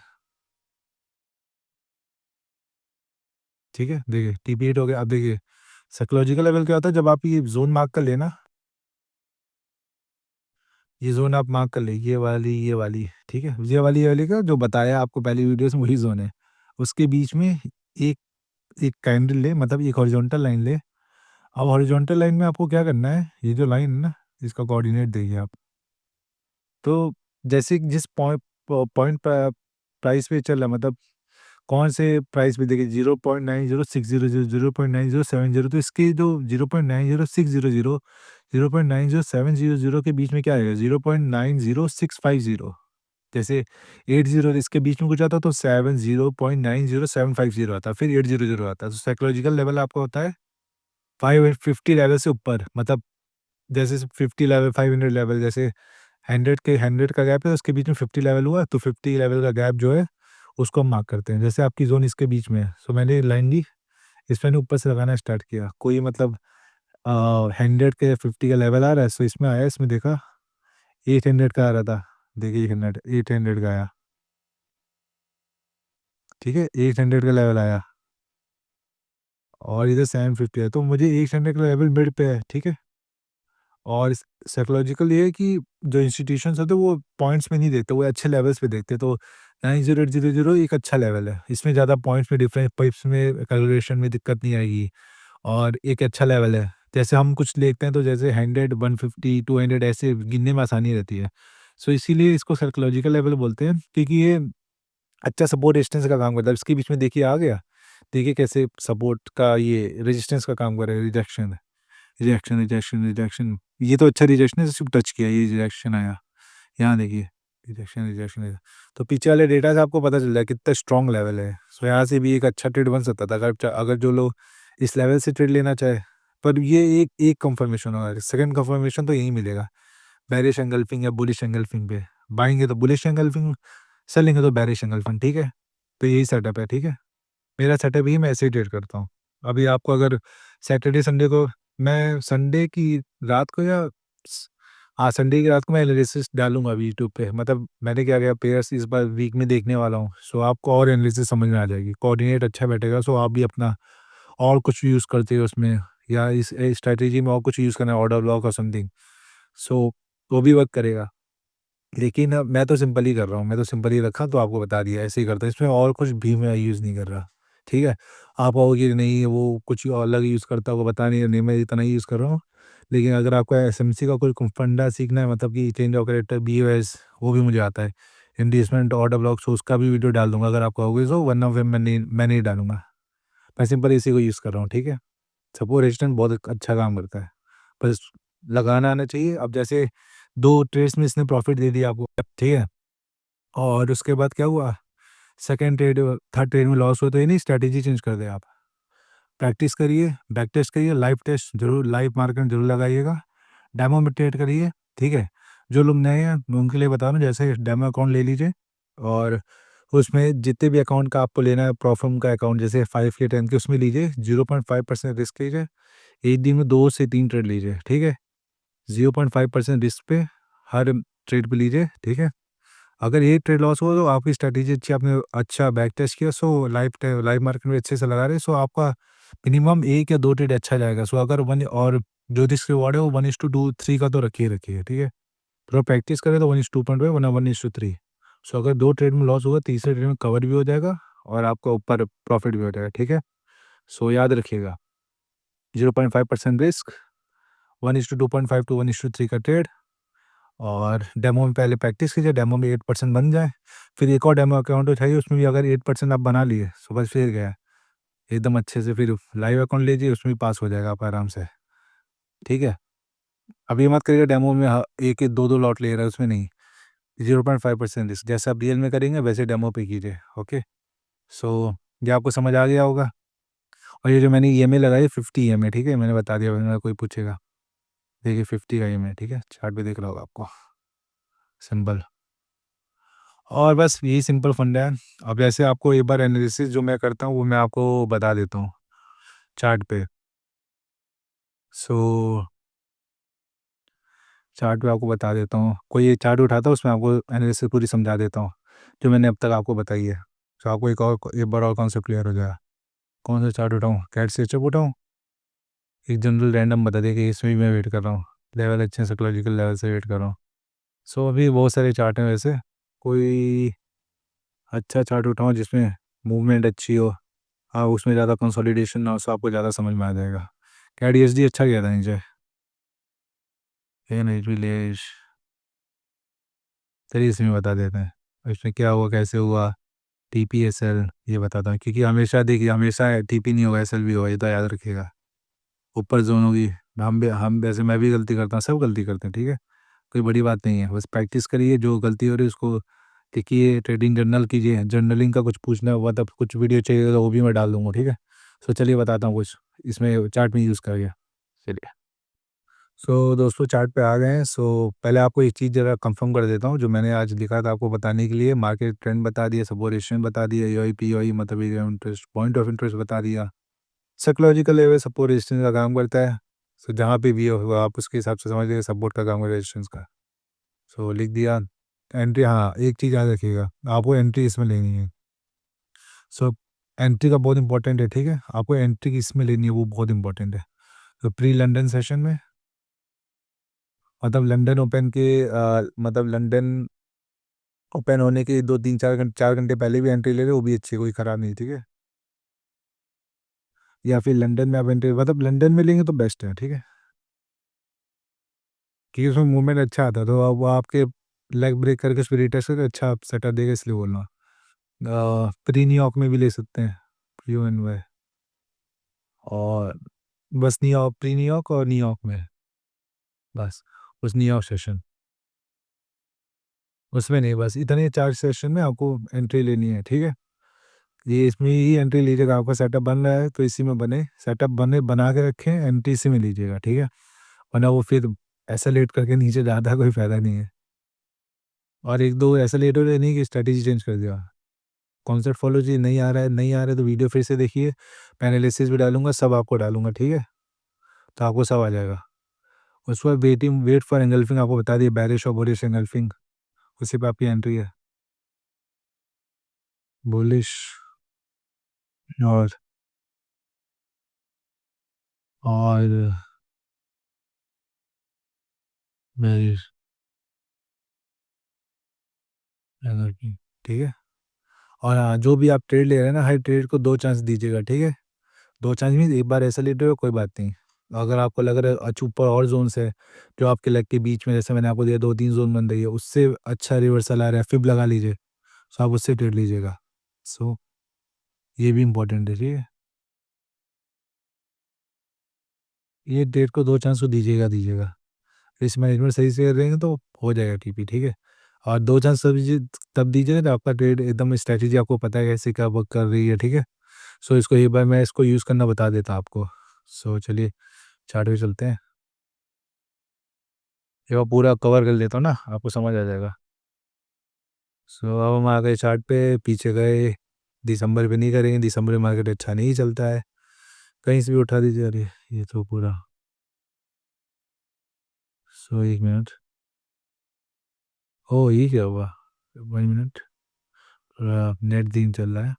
ठीक है? देखिए टीपी हिट हो गया। अब देखिए साइकोलॉजिकल लेवल क्या होता है, जब आप ये ज़ोन मार्क कर लेना, ये ज़ोन आप मार्क कर ले, ये वाली, ठीक है? ये वाली का जो बताया आपको पहली वीडियोज़ में वही ज़ोन है। उसके बीच में एक एक कैंडल ले, मतलब एक हॉरिजॉन्टल लाइन ले। अब हॉरिजॉन्टल लाइन में आपको क्या करना है, ये जो लाइन है ना, इसका कोऑर्डिनेट देखिए आप। तो जैसे कि जिस पॉइंट प्राइस पे चल रहा है, मतलब कौन से प्राइस पे, देखिए 0.90600, 0.9070, तो इसके जो 0.90600, 0.90700 के बीच में क्या आएगा, 0.90650। जैसे 80 इसके बीच में कुछ आता तो 70.90750 आता, फिर 800 आता। तो साइकोलॉजिकल लेवल आपका होता है 550 लेवल से ऊपर, मतलब जैसे 50 लेवल, 500 लेवल, जैसे 100 का गैप है, उसके बीच में 50 लेवल हुआ, तो 50 लेवल का गैप जो है, उसको हम मार्क करते हैं। जैसे आपकी ज़ोन इसके बीच में है, सो मैंने लाइन ली, इस मैंने ऊपर से लगाना स्टार्ट किया। कोई मतलब 100 के 50 का लेवल आ रहा है, सो इसमें आया, इसमें देखा 800 का आ रहा था। देखिए 800 का आया, ठीक है? 800 का लेवल आया और इधर 750 है, तो मुझे 800 का लेवल मिड पे है, ठीक है? और साइकोलॉजिकल ये है कि जो इंस्टीट्यूशंस होते हैं वो पॉइंट्स में नहीं देखते, वो अच्छे लेवल्स पे देखते हैं। तो 90800 एक अच्छा लेवल है, इसमें ज़्यादा पॉइंट्स में डिफरेंस, पाइप्स में कैलकुलेशन में दिक्कत नहीं आएगी और एक अच्छा लेवल है। जैसे हम कुछ देखते हैं तो जैसे 100, 150, 200 ऐसे गिनने में आसानी रहती है। सो इसीलिए इसको साइकोलॉजिकल लेवल बोलते हैं, क्योंकि ये अच्छा सपोर्ट रेजिस्टेंस का काम करता है। इसके बीच में देखिए आ गया, देखिए कैसे सपोर्ट का ये रेजिस्टेंस का काम कर रहा है, रिजेक्शन, रिजेक्शन, रिजेक्शन, रिजेक्शन। ये तो अच्छा रिजेक्शन है, सिर्फ टच किया, ये रिजेक्शन आया। यहाँ देखिए, रिजेक्शन रिजेक्शन, तो पीछे वाले डेटा से आपको पता चल जाए कितना स्ट्रॉन्ग लेवल है। सो यहाँ से भी एक अच्छा ट्रेड बन सकता था अगर अगर जो लोग इस लेवल से ट्रेड लेना चाहे। पर ये एक एक कंफर्मेशन होगा, सेकंड कंफर्मेशन तो यही मिलेगा, बेरिश एंगल्फिंग या बुलिश एंगल्फिंग पे बाइंगे तो बुलिश एंगल्फिंग, सेलिंग है तो बेरिश एंगल्फिंग। ठीक है, तो यही सेटअप है। ठीक है, मेरा सेटअप ही मैं ऐसे ही ट्रेड करता हूँ। अभी आपको अगर सैटरडे संडे को, मैं संडे की रात को या हाँ संडे की रात को मैं एनालिसिस डालूंगा अभी यूट्यूब पे। मतलब मैंने क्या किया, पेयर्स इस बार वीक में देखने वाला हूँ, सो आपको और एनालिसिस समझ में आ जाएगी, कोऑर्डिनेट अच्छा बैठेगा। सो आप भी अपना और कुछ यूज़ करते हो उसमें, या इस स्ट्रैटेजी में और कुछ यूज़ करना है, ऑर्डर ब्लॉक और समथिंग, सो वो भी वर्क करेगा। लेकिन मैं तो सिंपल ही कर रहा हूँ, मैं तो सिंपल ही रखा तो आपको बता दिया, ऐसे ही करता हूँ, इसमें और कुछ भी मैं यूज़ नहीं कर रहा। ठीक है, आप कहोगे कि नहीं वो कुछ और अलग यूज़ करता होगा, पता नहीं, नहीं मैं इतना ही यूज़ कर रहा हूँ। लेकिन अगर आपको एसएमसी का कोई फंडा सीखना है, मतलब कि चेंज ऑफ कैरेक्टर, बीओएस, वो भी मुझे आता है। इंडिसमेंट ऑर्डर ब्लॉक, सो उसका भी वीडियो डाल दूंगा अगर आप कहोगे, सो वरना फिर मैं नहीं डालूंगा। मैं सिंपल इसी को यूज़ कर रहा हूँ। ठीक है, सपोर्ट रेजिस्टेंस बहुत अच्छा काम करता है, बस लगाना आना चाहिए। अब जैसे 2 ट्रेड्स में इसने प्रॉफ़िट दे दिया आपको, ठीक है? और उसके बाद क्या हुआ, सेकंड ट्रेड, थर्ड ट्रेड में लॉस हुआ, तो ये नहीं स्ट्रैटेजी चेंज कर दें आप। प्रैक्टिस करिए, बैक टेस्ट करिए, लाइव टेस्ट ज़रूर, लाइव मार्केट ज़रूर लगाइएगा, डेमो में ट्रेड करिए। ठीक है? जो लोग नए हैं मैं उनके लिए बता रहा हूँ, जैसे डेमो अकाउंट ले लीजिए और उसमें जितने भी अकाउंट का आपको लेना है, प्रॉफर्म का अकाउंट जैसे 5 के 10 के, उसमें लीजिए, 0.5% रिस्क लीजिए। एक दिन में 2 से 3 ट्रेड लीजिए। ठीक है? 0.5% रिस्क पे हर ट्रेड पे लीजिए। ठीक है? अगर ये ट्रेड लॉस हुआ तो आपकी स्ट्रैटेजी अच्छी, आपने अच्छा बैक टेस्ट किया, सो लाइव मार्केट में अच्छे से लगा रहे, सो आपका मिनिमम 1 या 2 ट्रेड अच्छा जाएगा। सो अगर वन, और जो रिस्क रिवॉर्ड है वो 1:2 3 का तो रखिए रखिए। ठीक है, थोड़ा प्रैक्टिस करें तो 1:2.5 वरना 1:3। सो अगर 2 ट्रेड में लॉस होगा, तीसरे ट्रेड में कवर भी हो जाएगा और आपका ऊपर प्रॉफिट भी हो जाएगा। ठीक है, सो याद रखिएगा, 0.5% रिस्क, 1:2.5 टू 1:3 का ट्रेड, और डेमो में पहले प्रैक्टिस कीजिए, डेमो में 8% बन जाए, फिर एक और डेमो अकाउंट उठाइए, उसमें भी अगर 8% आप बना लिए, सो बस फिर गया एकदम अच्छे से। फिर लाइव अकाउंट लीजिए, उसमें भी पास हो जाएगा आप आराम से। ठीक है, अब ये मत करिए डेमो में एक एक दो दो लॉट ले रहा है, उसमें नहीं, 0.5% रिस्क, जैसे आप रियल में करेंगे वैसे डेमो पे कीजिए। ओके, सो ये आपको समझ आ गया होगा। और ये जो मैंने ईएमए लगाई 50 ईएमए, ठीक है, मैंने बता दिया, वरना कोई पूछेगा। देखिए 50 का ईएमए, ठीक है, चार्ट पे दिख रहा होगा आपको, सिंपल। और बस यही सिंपल फंडा है। अब जैसे आपको एक बार एनालिसिस जो मैं करता हूँ वो मैं आपको बता देता हूँ चार्ट पे। सो चार्ट पे आपको बता देता हूँ, कोई एक चार्ट उठाता हूँ उसमें आपको एनालिसिस पूरी समझा देता हूँ जो मैंने अब तक आपको बताई है। तो आपको एक बार और कॉन्सेप्ट क्लियर हो जाएगा। कौन सा चार्ट उठाऊँ, कैट स्केचअप उठाऊँ, एक जनरल रैंडम बता दिया कि इसमें भी मैं वेट कर रहा हूँ, लेवल अच्छे साइकोलॉजिकल लेवल से वेट कर रहा हूँ। सो अभी बहुत सारे चार्ट हैं वैसे, कोई अच्छा चार्ट उठाऊँ जिसमें मूवमेंट अच्छी हो, हाँ उसमें ज़्यादा कंसोलिडेशन ना हो, सो आपको ज़्यादा समझ में आ जाएगा। कैट ईएसडी अच्छा गया था नीचे, लेकिन विलेज, चलिए इसमें बता देते हैं इसमें क्या हुआ कैसे हुआ। टीपीएसएल ये बताता हूँ, क्योंकि हमेशा देखिए, हमेशा टीपी नहीं होगा, एसएल भी होगा, ये तो याद रखिएगा। ऊपर जोन होगी, हम वैसे मैं भी गलती करता हूँ, सब गलती करते हैं। ठीक है, कोई बड़ी बात नहीं है, बस प्रैक्टिस करिए, जो गलती हो रही है उसको देखिए, ट्रेडिंग जर्नल कीजिए, जर्नलिंग का कुछ पूछना हुआ तब कुछ वीडियो चाहिए तो वो भी मैं डाल दूंगा। ठीक है, सो चलिए बताता हूँ कुछ इसमें चार्ट में यूज़ करके। चलिए, सो दोस्तों चार्ट पे आ गए हैं। सो पहले आपको एक चीज़ ज़रा कंफर्म कर देता हूँ, जो मैंने आज लिखा था आपको बताने के लिए, मार्केट ट्रेंड बता दिया, सपोर्ट रेजिस्टेंस बता दिया, ईओई पीओई मतलब इंटरेस्ट, पॉइंट ऑफ इंटरेस्ट बता दिया, साइकोलॉजिकल लेवल सपोर्ट रेजिस्टेंस का काम करता है। सो जहाँ पे भी हो आप उसके हिसाब से समझ लीजिए सपोर्ट का काम है रेजिस्टेंस का। सो लिख दिया। एंट्री, हाँ एक चीज़ याद रखिएगा, आपको एंट्री इसमें लेनी है। सो एंट्री का बहुत इंपॉर्टेंट है। ठीक है, आपको एंट्री किसमें लेनी है वो बहुत इंपॉर्टेंट है। तो प्री लंदन सेशन में, मतलब लंदन ओपन के मतलब लंदन ओपन होने के 2 3 4 घंटे पहले भी एंट्री ले रहे, वो भी अच्छी है, कोई ख़राब नहीं। ठीक है, या फिर लंदन में आप एंट्री, मतलब लंदन में लेंगे तो बेस्ट है। ठीक है, क्योंकि उसमें मूवमेंट अच्छा आता है, तो अब वो आपके लेग ब्रेक करके उस पर रिटेस्ट करके अच्छा सेटअप देगा, इसलिए बोल रहा हूँ। प्री न्यूयॉर्क में भी ले सकते हैं, यू एन वाई, और बस न्यूयॉर्क, प्री न्यूयॉर्क और न्यूयॉर्क में, बस उस न्यूयॉर्क सेशन। उसमें नहीं, बस इतने 4 सेशन में आपको एंट्री लेनी है, ठीक है? ये इसमें ही एंट्री लीजिएगा, आपका सेटअप बन रहा है तो इसी में बने, सेटअप बना के रखें, एंट्री इसी में लीजिएगा, ठीक है? वरना वो फिर ऐसा लेट करके नीचे जाता कोई फ़ायदा नहीं है। और 1-2 ऐसा लेट हो रहे नहीं कि स्ट्रैटेजी चेंज कर दिया। कॉन्सेप्ट फॉलो कीजिए, नहीं आ रहा है तो वीडियो फिर से देखिए, मैं एनालिसिस भी डालूँगा, सब आपको डालूँगा, ठीक है? तो आपको सब आ जाएगा। उसके बाद वेट फॉर एंगल्फिंग आपको बता दिया, बेयरिश और बुलिश एंगल्फिंग, उसी पे आपकी एंट्री है। बुलिश और और बेयरिश एंगल्फिंग, ठीक है? और हाँ, जो भी आप ट्रेड ले रहे हैं ना, हर ट्रेड को 2 चांस दीजिएगा, ठीक है? 2 चांस मीन्स एक बार ऐसा लेट रहे हो कोई बात नहीं। अगर आपको लग रहा है ऊपर और ज़ोन्स है, जो आपके लेग के बीच में जैसे मैंने आपको दिया 2-3 ज़ोन बन रही है, उससे अच्छा रिवर्सल आ रहा है, फिब लगा लीजिए, सो आप उससे ट्रेड लीजिएगा। सो ये भी इम्पोर्टेंट है, ठीक है? ये ट्रेड को 2 चांस तो दीजिएगा। रिस्क मैनेजमेंट सही से करेंगे तो हो जाएगा टीपी, ठीक है? और 2 चांस तब दीजिएगा जब आपका ट्रेड एकदम स्ट्रैटेजी आपको पता है कैसे क्या वर्क कर रही है, ठीक है? सो इसको एक बार मैं इसको यूज़ करना बता देता हूँ आपको। सो चलिए चार्ट पे चलते हैं। एक बार पूरा कवर कर लेता हूँ ना, आपको समझ आ जाएगा। सो अब हम आ गए चार्ट पे, पीछे गए, दिसंबर पे नहीं करेंगे, दिसंबर में मार्केट अच्छा नहीं चलता है। कहीं से भी उठा दीजिए, अरे ये तो पूरा। सो 1 मिनट। ओह! ये क्या हुआ? 1 मिनट, नेट दिन चल रहा है।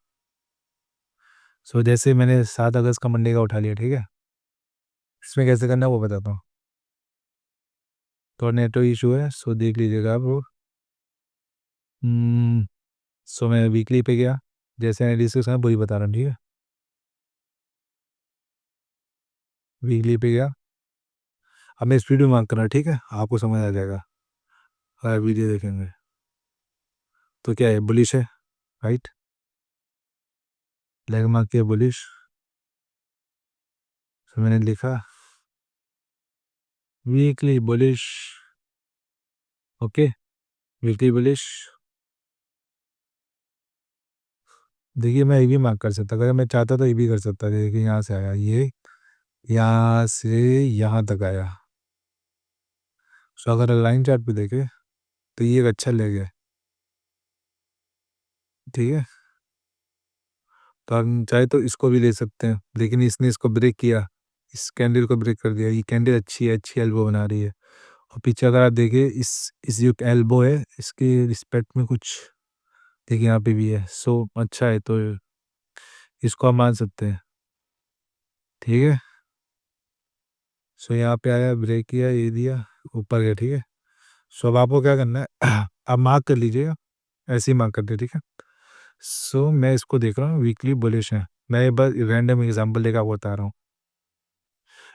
सो जैसे मैंने 7 अगस्त का मंडे का उठा लिया, ठीक है? इसमें कैसे करना है वो बताता हूँ। तो नेटवर्क इशू है, सो देख लीजिएगा आप वो। उम, सो मैं वीकली पे गया, जैसे एनालिसिस है वही बता रहा हूँ, ठीक है? वीकली पे गया, अब मैं स्पीड में मार्क कर रहा हूँ, ठीक है? आपको समझ आ जाएगा, अगर वीडियो देखेंगे। तो क्या है, बुलिश है, राइट? लेग मार्क किया बुलिश, फिर मैंने लिखा weekly bullish, okay? Weekly bullish. देखिए मैं ये भी मार्क कर सकता, अगर मैं चाहता तो ये भी कर सकता, देखिए यहाँ से आया ये, यहाँ से यहाँ तक आया। सो अगर लाइन चार्ट पे देखें तो ये एक अच्छा लेग है, ठीक है? तो हम चाहे तो इसको भी ले सकते हैं, लेकिन इसने इसको ब्रेक किया, इस कैंडल को ब्रेक कर दिया। ये कैंडल अच्छी है, अच्छी एल्बो बना रही है। और पीछे अगर आप देखें, इस जो एल्बो है इसके रिस्पेक्ट में कुछ, देखिए यहाँ पे भी है, सो अच्छा है, तो इसको आप मान सकते हैं, ठीक है? सो यहाँ पे आया, ब्रेक किया, ये दिया, ऊपर गया, ठीक है? सो अब आपको क्या करना है आप मार्क कर लीजिएगा, ऐसे ही मार्क कर दे, ठीक है? सो मैं इसको देख रहा हूँ, वीकली बुलिश है। मैं बस रैंडम एग्जांपल देकर आपको बता रहा हूँ।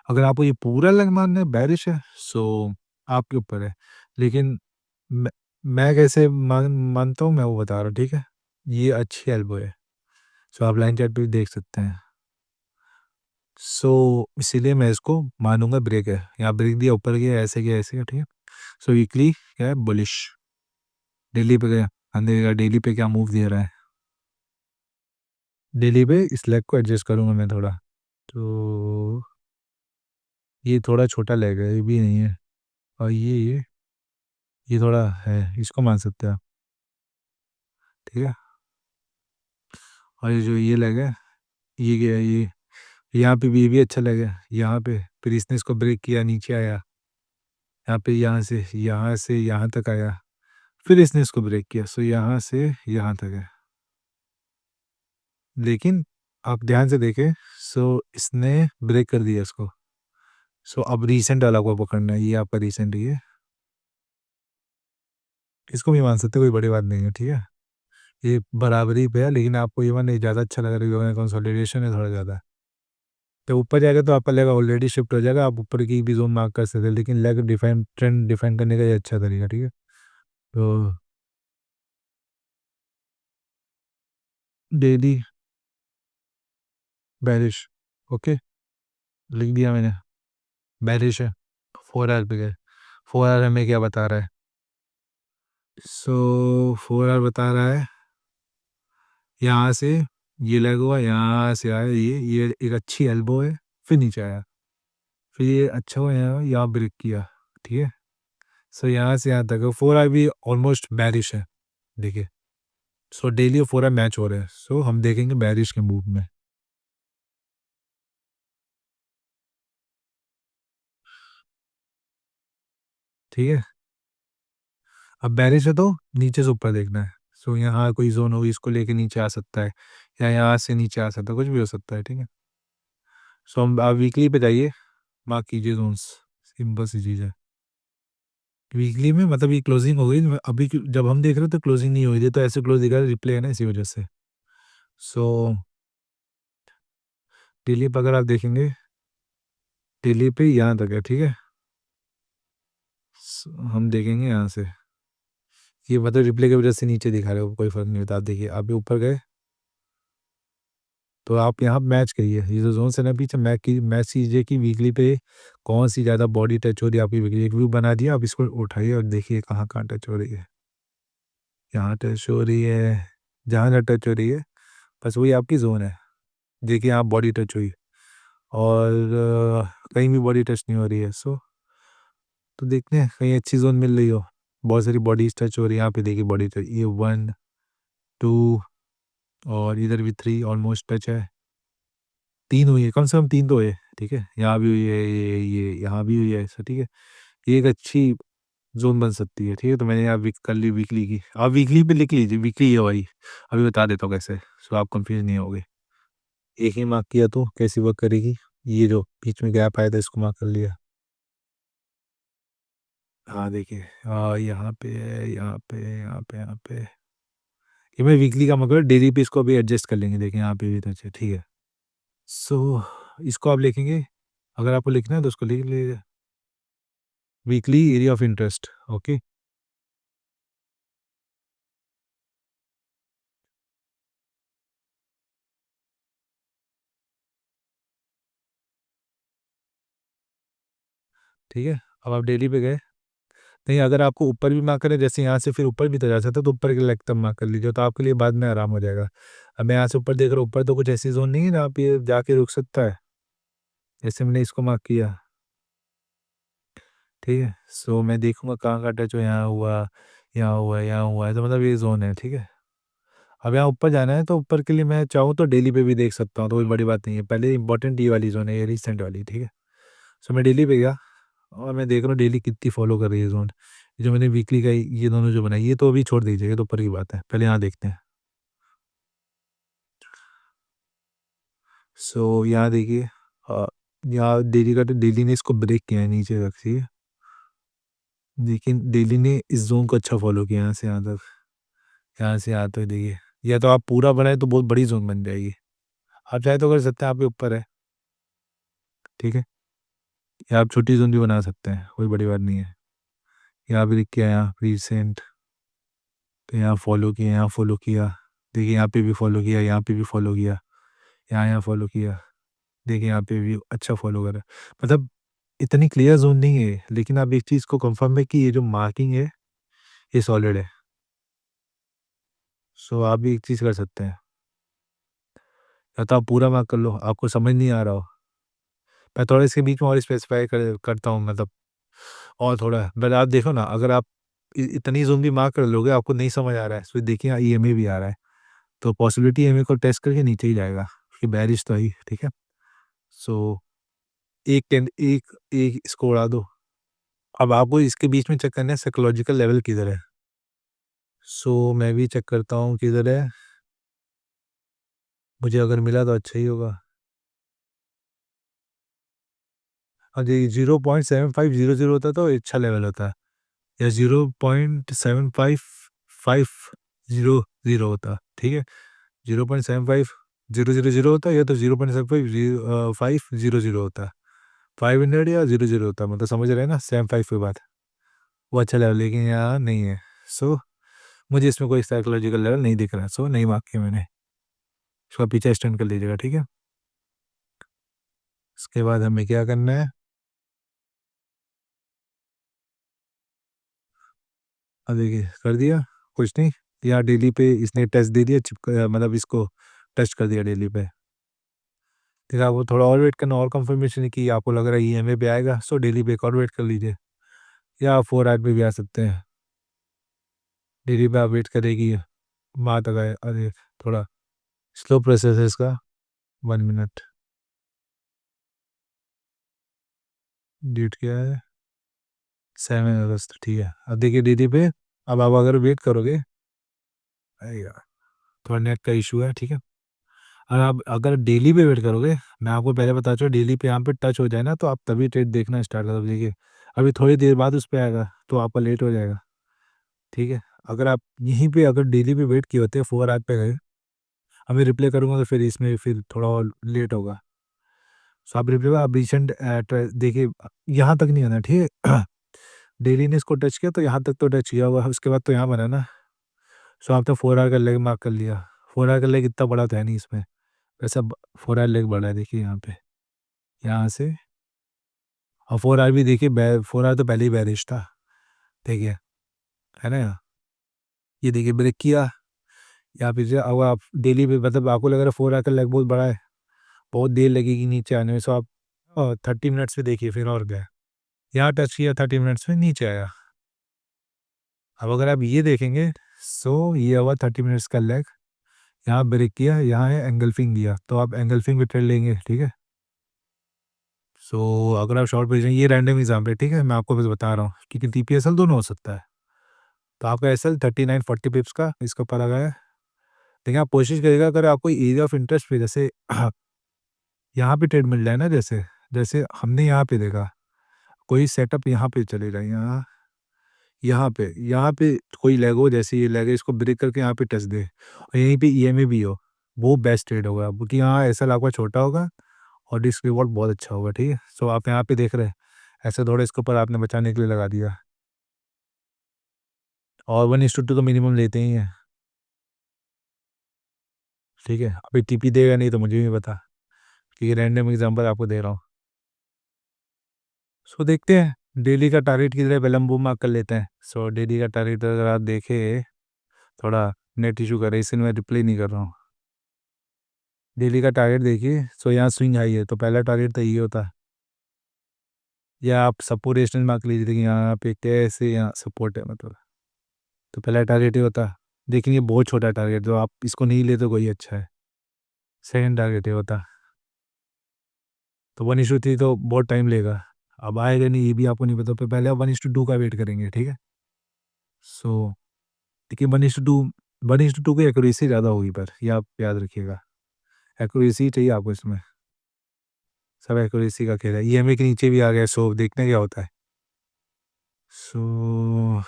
अगर आपको ये पूरा लग मानना है बेरिश है, सो आपके ऊपर है। लेकिन मैं मैं कैसे मानता हूँ मैं वो बता रहा हूँ, ठीक है? ये अच्छी एल्बो है, सो आप लाइन चार्ट पे भी देख सकते हैं। सो इसीलिए मैं इसको मानूँगा ब्रेक है। यहाँ ब्रेक दिया, ऊपर गया, ऐसे गया, ठीक है? सो वीकली क्या है, बुलिश। डेली पे गया, अंदर का डेली पे क्या मूव दे रहा है? डेली पे इस लेग को एडजस्ट करूँगा मैं थोड़ा। तो ये थोड़ा छोटा लेग है, ये भी नहीं है। और ये थोड़ा है, इसको मान सकते हैं आप, ठीक है? और ये जो ये लेग है, ये क्या है, ये यहाँ पे भी ये भी अच्छा लगा, यहाँ पे फिर इसने इसको ब्रेक किया, नीचे आया, यहाँ पे यहाँ से यहाँ तक आया, फिर इसने इसको ब्रेक किया, सो यहाँ से यहाँ तक है। लेकिन आप ध्यान से देखें, सो इसने ब्रेक कर दिया इसको, सो अब रीसेंट वाला को पकड़ना है, ये आपका रीसेंट ही है, इसको भी मान सकते हो, कोई बड़ी बात नहीं है, ठीक है? ये बराबरी पे है, लेकिन आपको ये वन ज़्यादा अच्छा लग रहा है, कंसोलिडेशन है थोड़ा ज़्यादा। तो ऊपर जाएगा तो आपका लेग ऑलरेडी शिफ्ट हो जाएगा, आप ऊपर की भी जोन मार्क कर सकते हैं, लेकिन लेग डिफाइन ट्रेंड डिफाइन करने का ये अच्छा तरीका, ठीक है? तो डेली बेरिश, ओके, लिख दिया मैंने, बेरिश है। 4 आवर पे गए, 4 आवर हमें क्या बता रहा है? सो 4 आवर बता रहा है, यहाँ से ये लगा हुआ, यहाँ से आया, ये एक अच्छी एल्बो है, फिर नीचे आया, फिर ये अच्छा हुआ यहाँ ब्रेक किया, ठीक है। सो यहाँ से यहाँ तक 4 आवर भी ऑलमोस्ट बैरिश है, देखिए। सो डेली 4 आवर मैच हो रहे हैं, सो हम देखेंगे बैरिश के मूव में, ठीक है। अब बैरिश है तो नीचे से ऊपर देखना है। सो यहाँ कोई जोन हो, इसको लेके नीचे आ सकता है, या यहाँ से नीचे आ सकता है, कुछ भी हो सकता है, ठीक है। सो हम आप वीकली पे जाइए, मार्क कीजिए जोन्स, सिंपल सी चीज़ है। वीकली में मतलब ये क्लोजिंग हो गई, अभी जब हम देख रहे थे तो क्लोजिंग नहीं हुई थी, तो ऐसे क्लोज दिखा रहा है, रिप्ले है ना, इसी वजह से। सो डेली पे अगर आप देखेंगे, डेली पे यहाँ तक है, ठीक है। हम देखेंगे यहाँ से, ये मतलब रिप्ले की वजह से नीचे दिखा रहे हो, कोई फर्क नहीं होता। आप देखिए, आप भी ऊपर गए तो आप यहाँ मैच करिए, ये जो जोन से ना पीछे मैच कीजिए कि वीकली पे कौन सी ज़्यादा बॉडी टच हो रही है आपकी। वीकली एक व्यू बना दिया, आप इसको उठाइए और देखिए कहाँ कहाँ टच हो रही है। यहाँ टच हो रही है, जहाँ जहाँ टच हो रही है, बस वही आपकी जोन है। देखिए यहाँ बॉडी टच हुई, और कहीं भी बॉडी टच नहीं हो रही है। सो तो देखते हैं कहीं अच्छी जोन मिल रही हो, बहुत सारी बॉडीज टच हो रही है। यहाँ पे देखिए बॉडी टच, ये 1 2, और इधर भी 3 ऑलमोस्ट टच है, 3 हुई है, कम से कम 3 तो है, ठीक है। यहाँ भी हुई है, ये यहाँ भी हुई है, ऐसा, ठीक है। ये एक अच्छी जोन बन सकती है, ठीक है। तो मैंने यहाँ कर ली वीकली की, आप वीकली पे लिख लीजिए, वीकली है भाई, अभी बता देता हूँ कैसे, सो आप कंफ्यूज नहीं होगे। एक ही मार्क किया तो कैसी वर्क करेगी, ये जो बीच में गैप आया था इसको मार्क कर लिया। हाँ देखिए, हाँ यहाँ पे है, यहाँ पे, यहाँ पे, यहाँ पे, ये मैं वीकली का मगर डेली पे इसको भी एडजस्ट कर लेंगे, देखिए यहाँ पे भी तो अच्छा, ठीक है। सो इसको आप लिखेंगे, अगर आपको लिखना है तो उसको लिख लीजिए, weekly area of interest, okay. ठीक है, अब आप डेली पे गए, नहीं अगर आपको ऊपर भी मार्क करें, जैसे यहाँ से फिर ऊपर भी तो जा सकता है, तो ऊपर के लेग तक मार्क कर लीजिए, तो आपके लिए बाद में आराम हो जाएगा। अब मैं यहाँ से ऊपर देख रहा हूँ, ऊपर तो कुछ ऐसी जोन नहीं है जहाँ पे ये जाके रुक सकता है, जैसे मैंने इसको मार्क किया, ठीक है। सो मैं देखूंगा कहाँ का टच हो, यहाँ हुआ, यहाँ हुआ, यहाँ हुआ है, तो मतलब ये जोन है, ठीक है। अब यहाँ ऊपर जाना है, तो ऊपर के लिए मैं चाहूँ तो डेली पे भी देख सकता हूँ, तो कोई बड़ी बात नहीं है। पहले इंपॉर्टेंट ये वाली जोन है, ये रिसेंट वाली, ठीक है। सो मैं डेली पे गया, और मैं देख रहा हूँ डेली कितनी फॉलो कर रही है जोन। ये जो मैंने वीकली का ये दोनों जो बनाई, ये तो अभी छोड़ दीजिएगा, तो ऊपर की बात है, पहले यहाँ देखते हैं। सो यहाँ देखिए, अ, यहाँ डेली का, तो डेली ने इसको ब्रेक किया है, नीचे रखिए, लेकिन डेली ने इस जोन को अच्छा फॉलो किया, यहाँ से यहाँ तक, यहाँ से यहाँ तक देखिए। या तो आप पूरा बनाए तो बहुत बड़ी जोन बन जाएगी, आप चाहे तो कर सकते हैं, आपके ऊपर है, ठीक है। या आप छोटी जोन भी बना सकते हैं, कोई बड़ी बात नहीं है। यहाँ भी लिख के आया रिसेंट, तो यहाँ फॉलो किया, यहाँ फॉलो किया, देखिए यहाँ पे भी फॉलो किया, यहाँ पे भी फॉलो किया, यहाँ यहाँ फॉलो किया, देखिए यहाँ पे भी अच्छा फॉलो करा। मतलब इतनी क्लियर जोन नहीं है, लेकिन आप एक चीज़ को कंफर्म है कि ये जो मार्किंग है ये सॉलिड है। सो आप भी एक चीज़ कर सकते हैं, या तो आप पूरा मार्क कर लो, आपको समझ नहीं आ रहा हो, मैं थोड़ा इसके बीच में और स्पेसिफाई करता हूँ, मतलब और थोड़ा, बट आप देखो ना, अगर आप इतनी जोन भी मार्क कर लोगे, आपको नहीं समझ आ रहा है, तो देखिए ईएमए भी आ रहा है, तो पॉसिबिलिटी ईएमए को टेस्ट करके नीचे ही जाएगा, कि बैरिश तो आई, ठीक है। सो एक एक इसको उड़ा दो। अब आपको इसके बीच में चेक करना है साइकोलॉजिकल लेवल किधर है। सो मैं भी चेक करता हूँ किधर है, मुझे अगर मिला तो अच्छा ही होगा। हाँ जी, 0.7500 होता तो अच्छा लेवल होता, या 0.7550 होता, ठीक है। 0.75 000 होता, या तो 0.75 500 होता, 500 या 00 होता, मतलब समझ रहे हैं ना, 75 के बाद वो अच्छा लेवल, लेकिन यहाँ नहीं है। सो मुझे इसमें कोई साइकोलॉजिकल लेवल नहीं दिख रहा, सो नहीं मार्क किया मैंने, इसका पीछे एक्सटेंड कर लीजिएगा, ठीक है। इसके बाद हमें क्या करना है, अब देखिए कर दिया, कुछ नहीं। यहाँ डेली पे इसने टेस्ट दे दिया, मतलब इसको टेस्ट कर दिया डेली पे। फिर आपको थोड़ा और वेट करना, और कंफर्मेशन की आपको लग रहा है ईएमए पे आएगा, सो डेली पे एक और वेट कर लीजिए, या आप 4 आवर पे भी आ सकते हैं। डेली पे आप वेट करेगी वहाँ तक आए। अरे थोड़ा स्लो प्रोसेस है इसका, 1 मिनट। डेट क्या है, 7 अगस्त, ठीक है। अब देखिए डेली पे, अब आप अगर वेट करोगे, अरे यार थोड़ा नेट का इशू है, ठीक है। और आप अगर डेली पे वेट करोगे, मैं आपको पहले बता चुका, डेली पे यहाँ पे टच हो जाए ना, तो आप तभी ट्रेड देखना स्टार्ट कर दो। देखिए अभी थोड़ी देर बाद उस पर आएगा तो आपका लेट हो जाएगा, ठीक है। अगर आप यहीं पे अगर डेली पे वेट किए होते, 4 आवर पे गए, अभी रिप्ले करूँगा तो फिर इसमें फिर थोड़ा और लेट होगा। सो आप रिप्ले आप रिसेंट देखिए, यहाँ तक नहीं आना, ठीक है। डेली ने इसको टच किया तो यहाँ तक तो टच किया हुआ है, उसके बाद तो यहाँ बना ना। सो आपने 4 आवर का लेग मार्क कर लिया। 4 आवर का लेग इतना बड़ा था नहीं इसमें, वैसा 4 आवर लेग बड़ा है, देखिए यहाँ पे, यहाँ से। और 4 आवर भी देखिए, 4 आवर तो पहले ही बेरिश था, देखिए, है ना। ये देखिए ब्रेक किया, या फिर जो अब आप डेली पे, मतलब आपको लग रहा है 4 आवर का लेग बहुत बड़ा है, बहुत देर लगेगी नीचे आने में, सो आप 30 मिनट्स में देखिए फिर, और क्या, यहाँ टच किया 30 मिनट्स में नीचे आया। अब अगर आप ये देखेंगे, सो ये हुआ 30 मिनट्स का लेग, यहाँ ब्रेक किया, यहाँ है एंगल्फिंग दिया, तो आप एंगल्फिंग पे ट्रेड लेंगे, ठीक है। सो अगर आप शॉर्ट पोजीशन, ये रैंडम एग्जाम्पल है, ठीक है, मैं आपको बस बता रहा हूँ, क्योंकि टीपीएसएल दोनों हो सकता है। तो आपका एसएल 3940 पिप्स का इसके ऊपर आ गया है। लेकिन आप कोशिश करिएगा, अगर आपको एरिया ऑफ इंटरेस्ट पे जैसे यहाँ पे ट्रेड मिल जाए ना, जैसे जैसे हमने यहाँ पे देखा, कोई सेटअप यहाँ पे चले जाए, यहाँ पे कोई लेग हो, जैसे ये लेग है, इसको ब्रेक करके यहाँ पे टच दे, और यहीं पे ईएमए भी हो, वो बेस्ट ट्रेड होगा, क्योंकि यहाँ एसएल आपका छोटा होगा और रिस्क रिवॉर्ड बहुत अच्छा होगा, ठीक है। सो आप यहाँ पे देख रहे हैं, ऐसे थोड़ा इसके ऊपर आपने बचाने के लिए लगा दिया, और 1:2 तो मिनिमम लेते ही हैं, ठीक है। अभी टीपी देगा नहीं तो मुझे भी पता, क्योंकि रैंडम एग्जांपल आपको दे रहा हूँ। सो देखते हैं, डेली का टारगेट की तरह पहले हम बूम मार्क कर लेते हैं। सो डेली का टारगेट अगर आप देखें, थोड़ा नेट इशू कर रहा है, इसलिए मैं रिप्लाई नहीं कर रहा हूँ। डेली का टारगेट देखिए, सो यहाँ स्विंग हाई है, तो पहला टारगेट तो ये होता है, या आप सपोर्ट रेजिस्टेंस मार्क लीजिए, देखिए यहाँ पे कैसे, यहाँ सपोर्ट है मतलब, तो पहला टारगेट ये होता। लेकिन ये बहुत छोटा टारगेट, जो आप इसको नहीं लेते कोई अच्छा है। सेकंड टारगेट ये होता, तो 1:3 तो बहुत टाइम लेगा, अब आएगा नहीं ये भी आपको नहीं पता, तो पहले आप 1:2 का वेट करेंगे, ठीक है। सो देखिए 1:2, 1:2 की एक्यूरेसी ज़्यादा होगी, पर ये आप याद रखिएगा, एक्यूरेसी चाहिए आपको इसमें, सब एक्यूरेसी का खेल है। ईएमए के नीचे भी आ गया, सो देखना क्या होता है। सो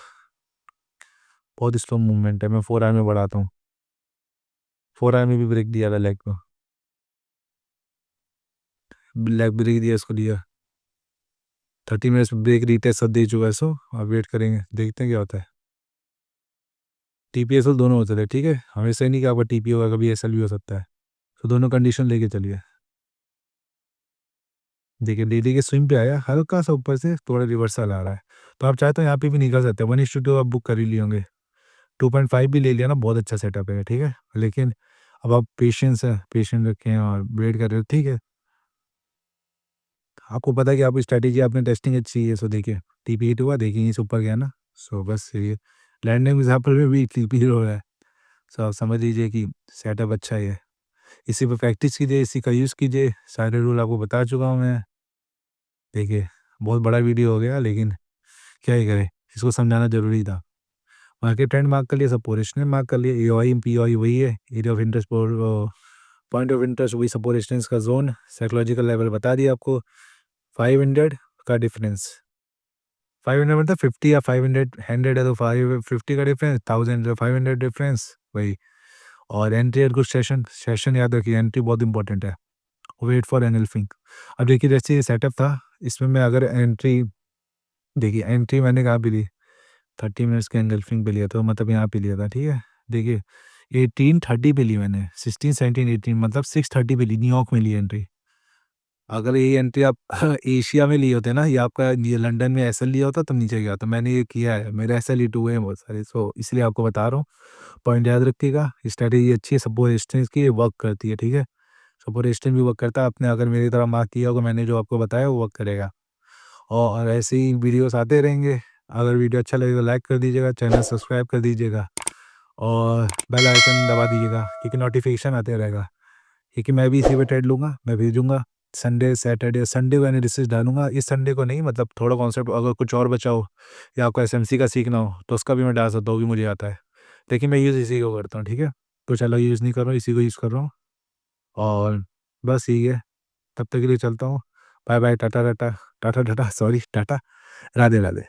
बहुत स्लो मूवमेंट है, मैं 4 आवर में बढ़ाता हूँ, 4 आवर में भी ब्रेक दिया था लेग को, लेग ब्रेक दिया, इसको दिया 30 मिनट्स में ब्रेक रीटेस्ट सब दे चुका है। सो आप वेट करेंगे, देखते हैं क्या होता है। टीपीएसएल दोनों होते थे, ठीक है, हमेशा ही नहीं कि आपका टीपी होगा, कभी एसएल भी हो सकता है। तो दोनों कंडीशन लेके चलिए। देखिए डेली के स्विंग पे आया, हल्का सा ऊपर से थोड़ा रिवर्सल आ रहा है, तो आप चाहे तो यहाँ पे भी निकल सकते हैं। 1:2 आप बुक कर ही लिए होंगे, 2.5 भी ले लिया ना, बहुत अच्छा सेटअप है, ठीक है। लेकिन अब आप पेशेंस रखें और वेट कर रहे हो, ठीक है। आपको पता है कि आप स्ट्रैटेजी आपने टेस्टिंग अच्छी है, सो देखिए टीपी हिट हुआ, देखिए इस ऊपर गया ना, सो बस ये लैंडिंग एग्जाम्पल में भी टीपी हिट हो रहा है। सो आप समझ लीजिए कि सेटअप अच्छा ही है, इसी पे प्रैक्टिस कीजिए, इसी का यूज़ कीजिए, सारे रूल आपको बता चुका हूँ मैं। देखिए बहुत बड़ा वीडियो हो गया, लेकिन क्या ही करें, इसको समझाना ज़रूरी था। मार्केट ट्रेंड मार्क कर लिया, सब पोजिशनल मार्क कर लिया, एओआई पीओआई वही है, area of interest, point of interest वही, सपोर्ट रेजिस्टेंस का जोन, साइकोलॉजिकल लेवल बता दिया आपको, 500 का डिफरेंस, 500 मतलब 50 या 500, 100 है तो 550 का डिफरेंस, 1000 तो 500 डिफरेंस वही। और entry at good session, session याद रखिए, एंट्री बहुत इंपॉर्टेंट है। Wait for engulfing. अब देखिए जैसे ये सेटअप था, इसमें मैं अगर एंट्री, देखिए एंट्री मैंने कहाँ पे ली, 30 मिनट्स के एंगल्फिंग पे लिया था, मतलब यहाँ पे लिया था, ठीक है। देखिए 1830 पे ली मैंने, 16 17 18 मतलब 6:30 पे ली, न्यूयॉर्क में ली एंट्री। अगर ये एंट्री आप एशिया में लिए होते ना, या आपका ये लंदन में एसएल लिया होता तब नीचे गया, तो मैंने ये किया है, मेरे एसएल-E2 है बहुत सारे, सो इसलिए आपको बता रहा हूँ। पॉइंट याद रखिएगा, स्ट्रैटेजी अच्छी है, सपोर्ट रेजिस्टेंस की वर्क करती है, ठीक है? सपोर्ट रेजिस्टेंस भी वर्क करता है, आपने अगर मेरी तरह मार्क किया होगा, मैंने जो आपको बताया वो वर्क करेगा। और ऐसे ही वीडियोस आते रहेंगे। अगर वीडियो अच्छा लगे तो लाइक कर दीजिएगा, चैनल सब्सक्राइब कर दीजिएगा और बेल आइकन दबा दीजिएगा, क्योंकि नोटिफिकेशन आते रहेगा। क्योंकि मैं भी इसी पे ट्रेड लूँगा, मैं भेजूँगा। संडे, सैटरडे, संडे को एनालिसिस डालूँगा। इस संडे को नहीं, मतलब थोड़ा कॉन्सेप्ट अगर कुछ और बचा हो या आपको एसएमसी का सीखना हो, तो उसका भी मैं डाल सकता हूँ कि मुझे आता है। लेकिन मैं यूज़ इसी को करता हूँ, ठीक है? कुछ अलग यूज़ नहीं कर रहा हूँ, इसी को यूज़ कर रहा हूँ और बस यही है। तब तक के लिए चलता हूँ। Bye bye, tata tata, tata tata, sorry tata, Radhe Radhe.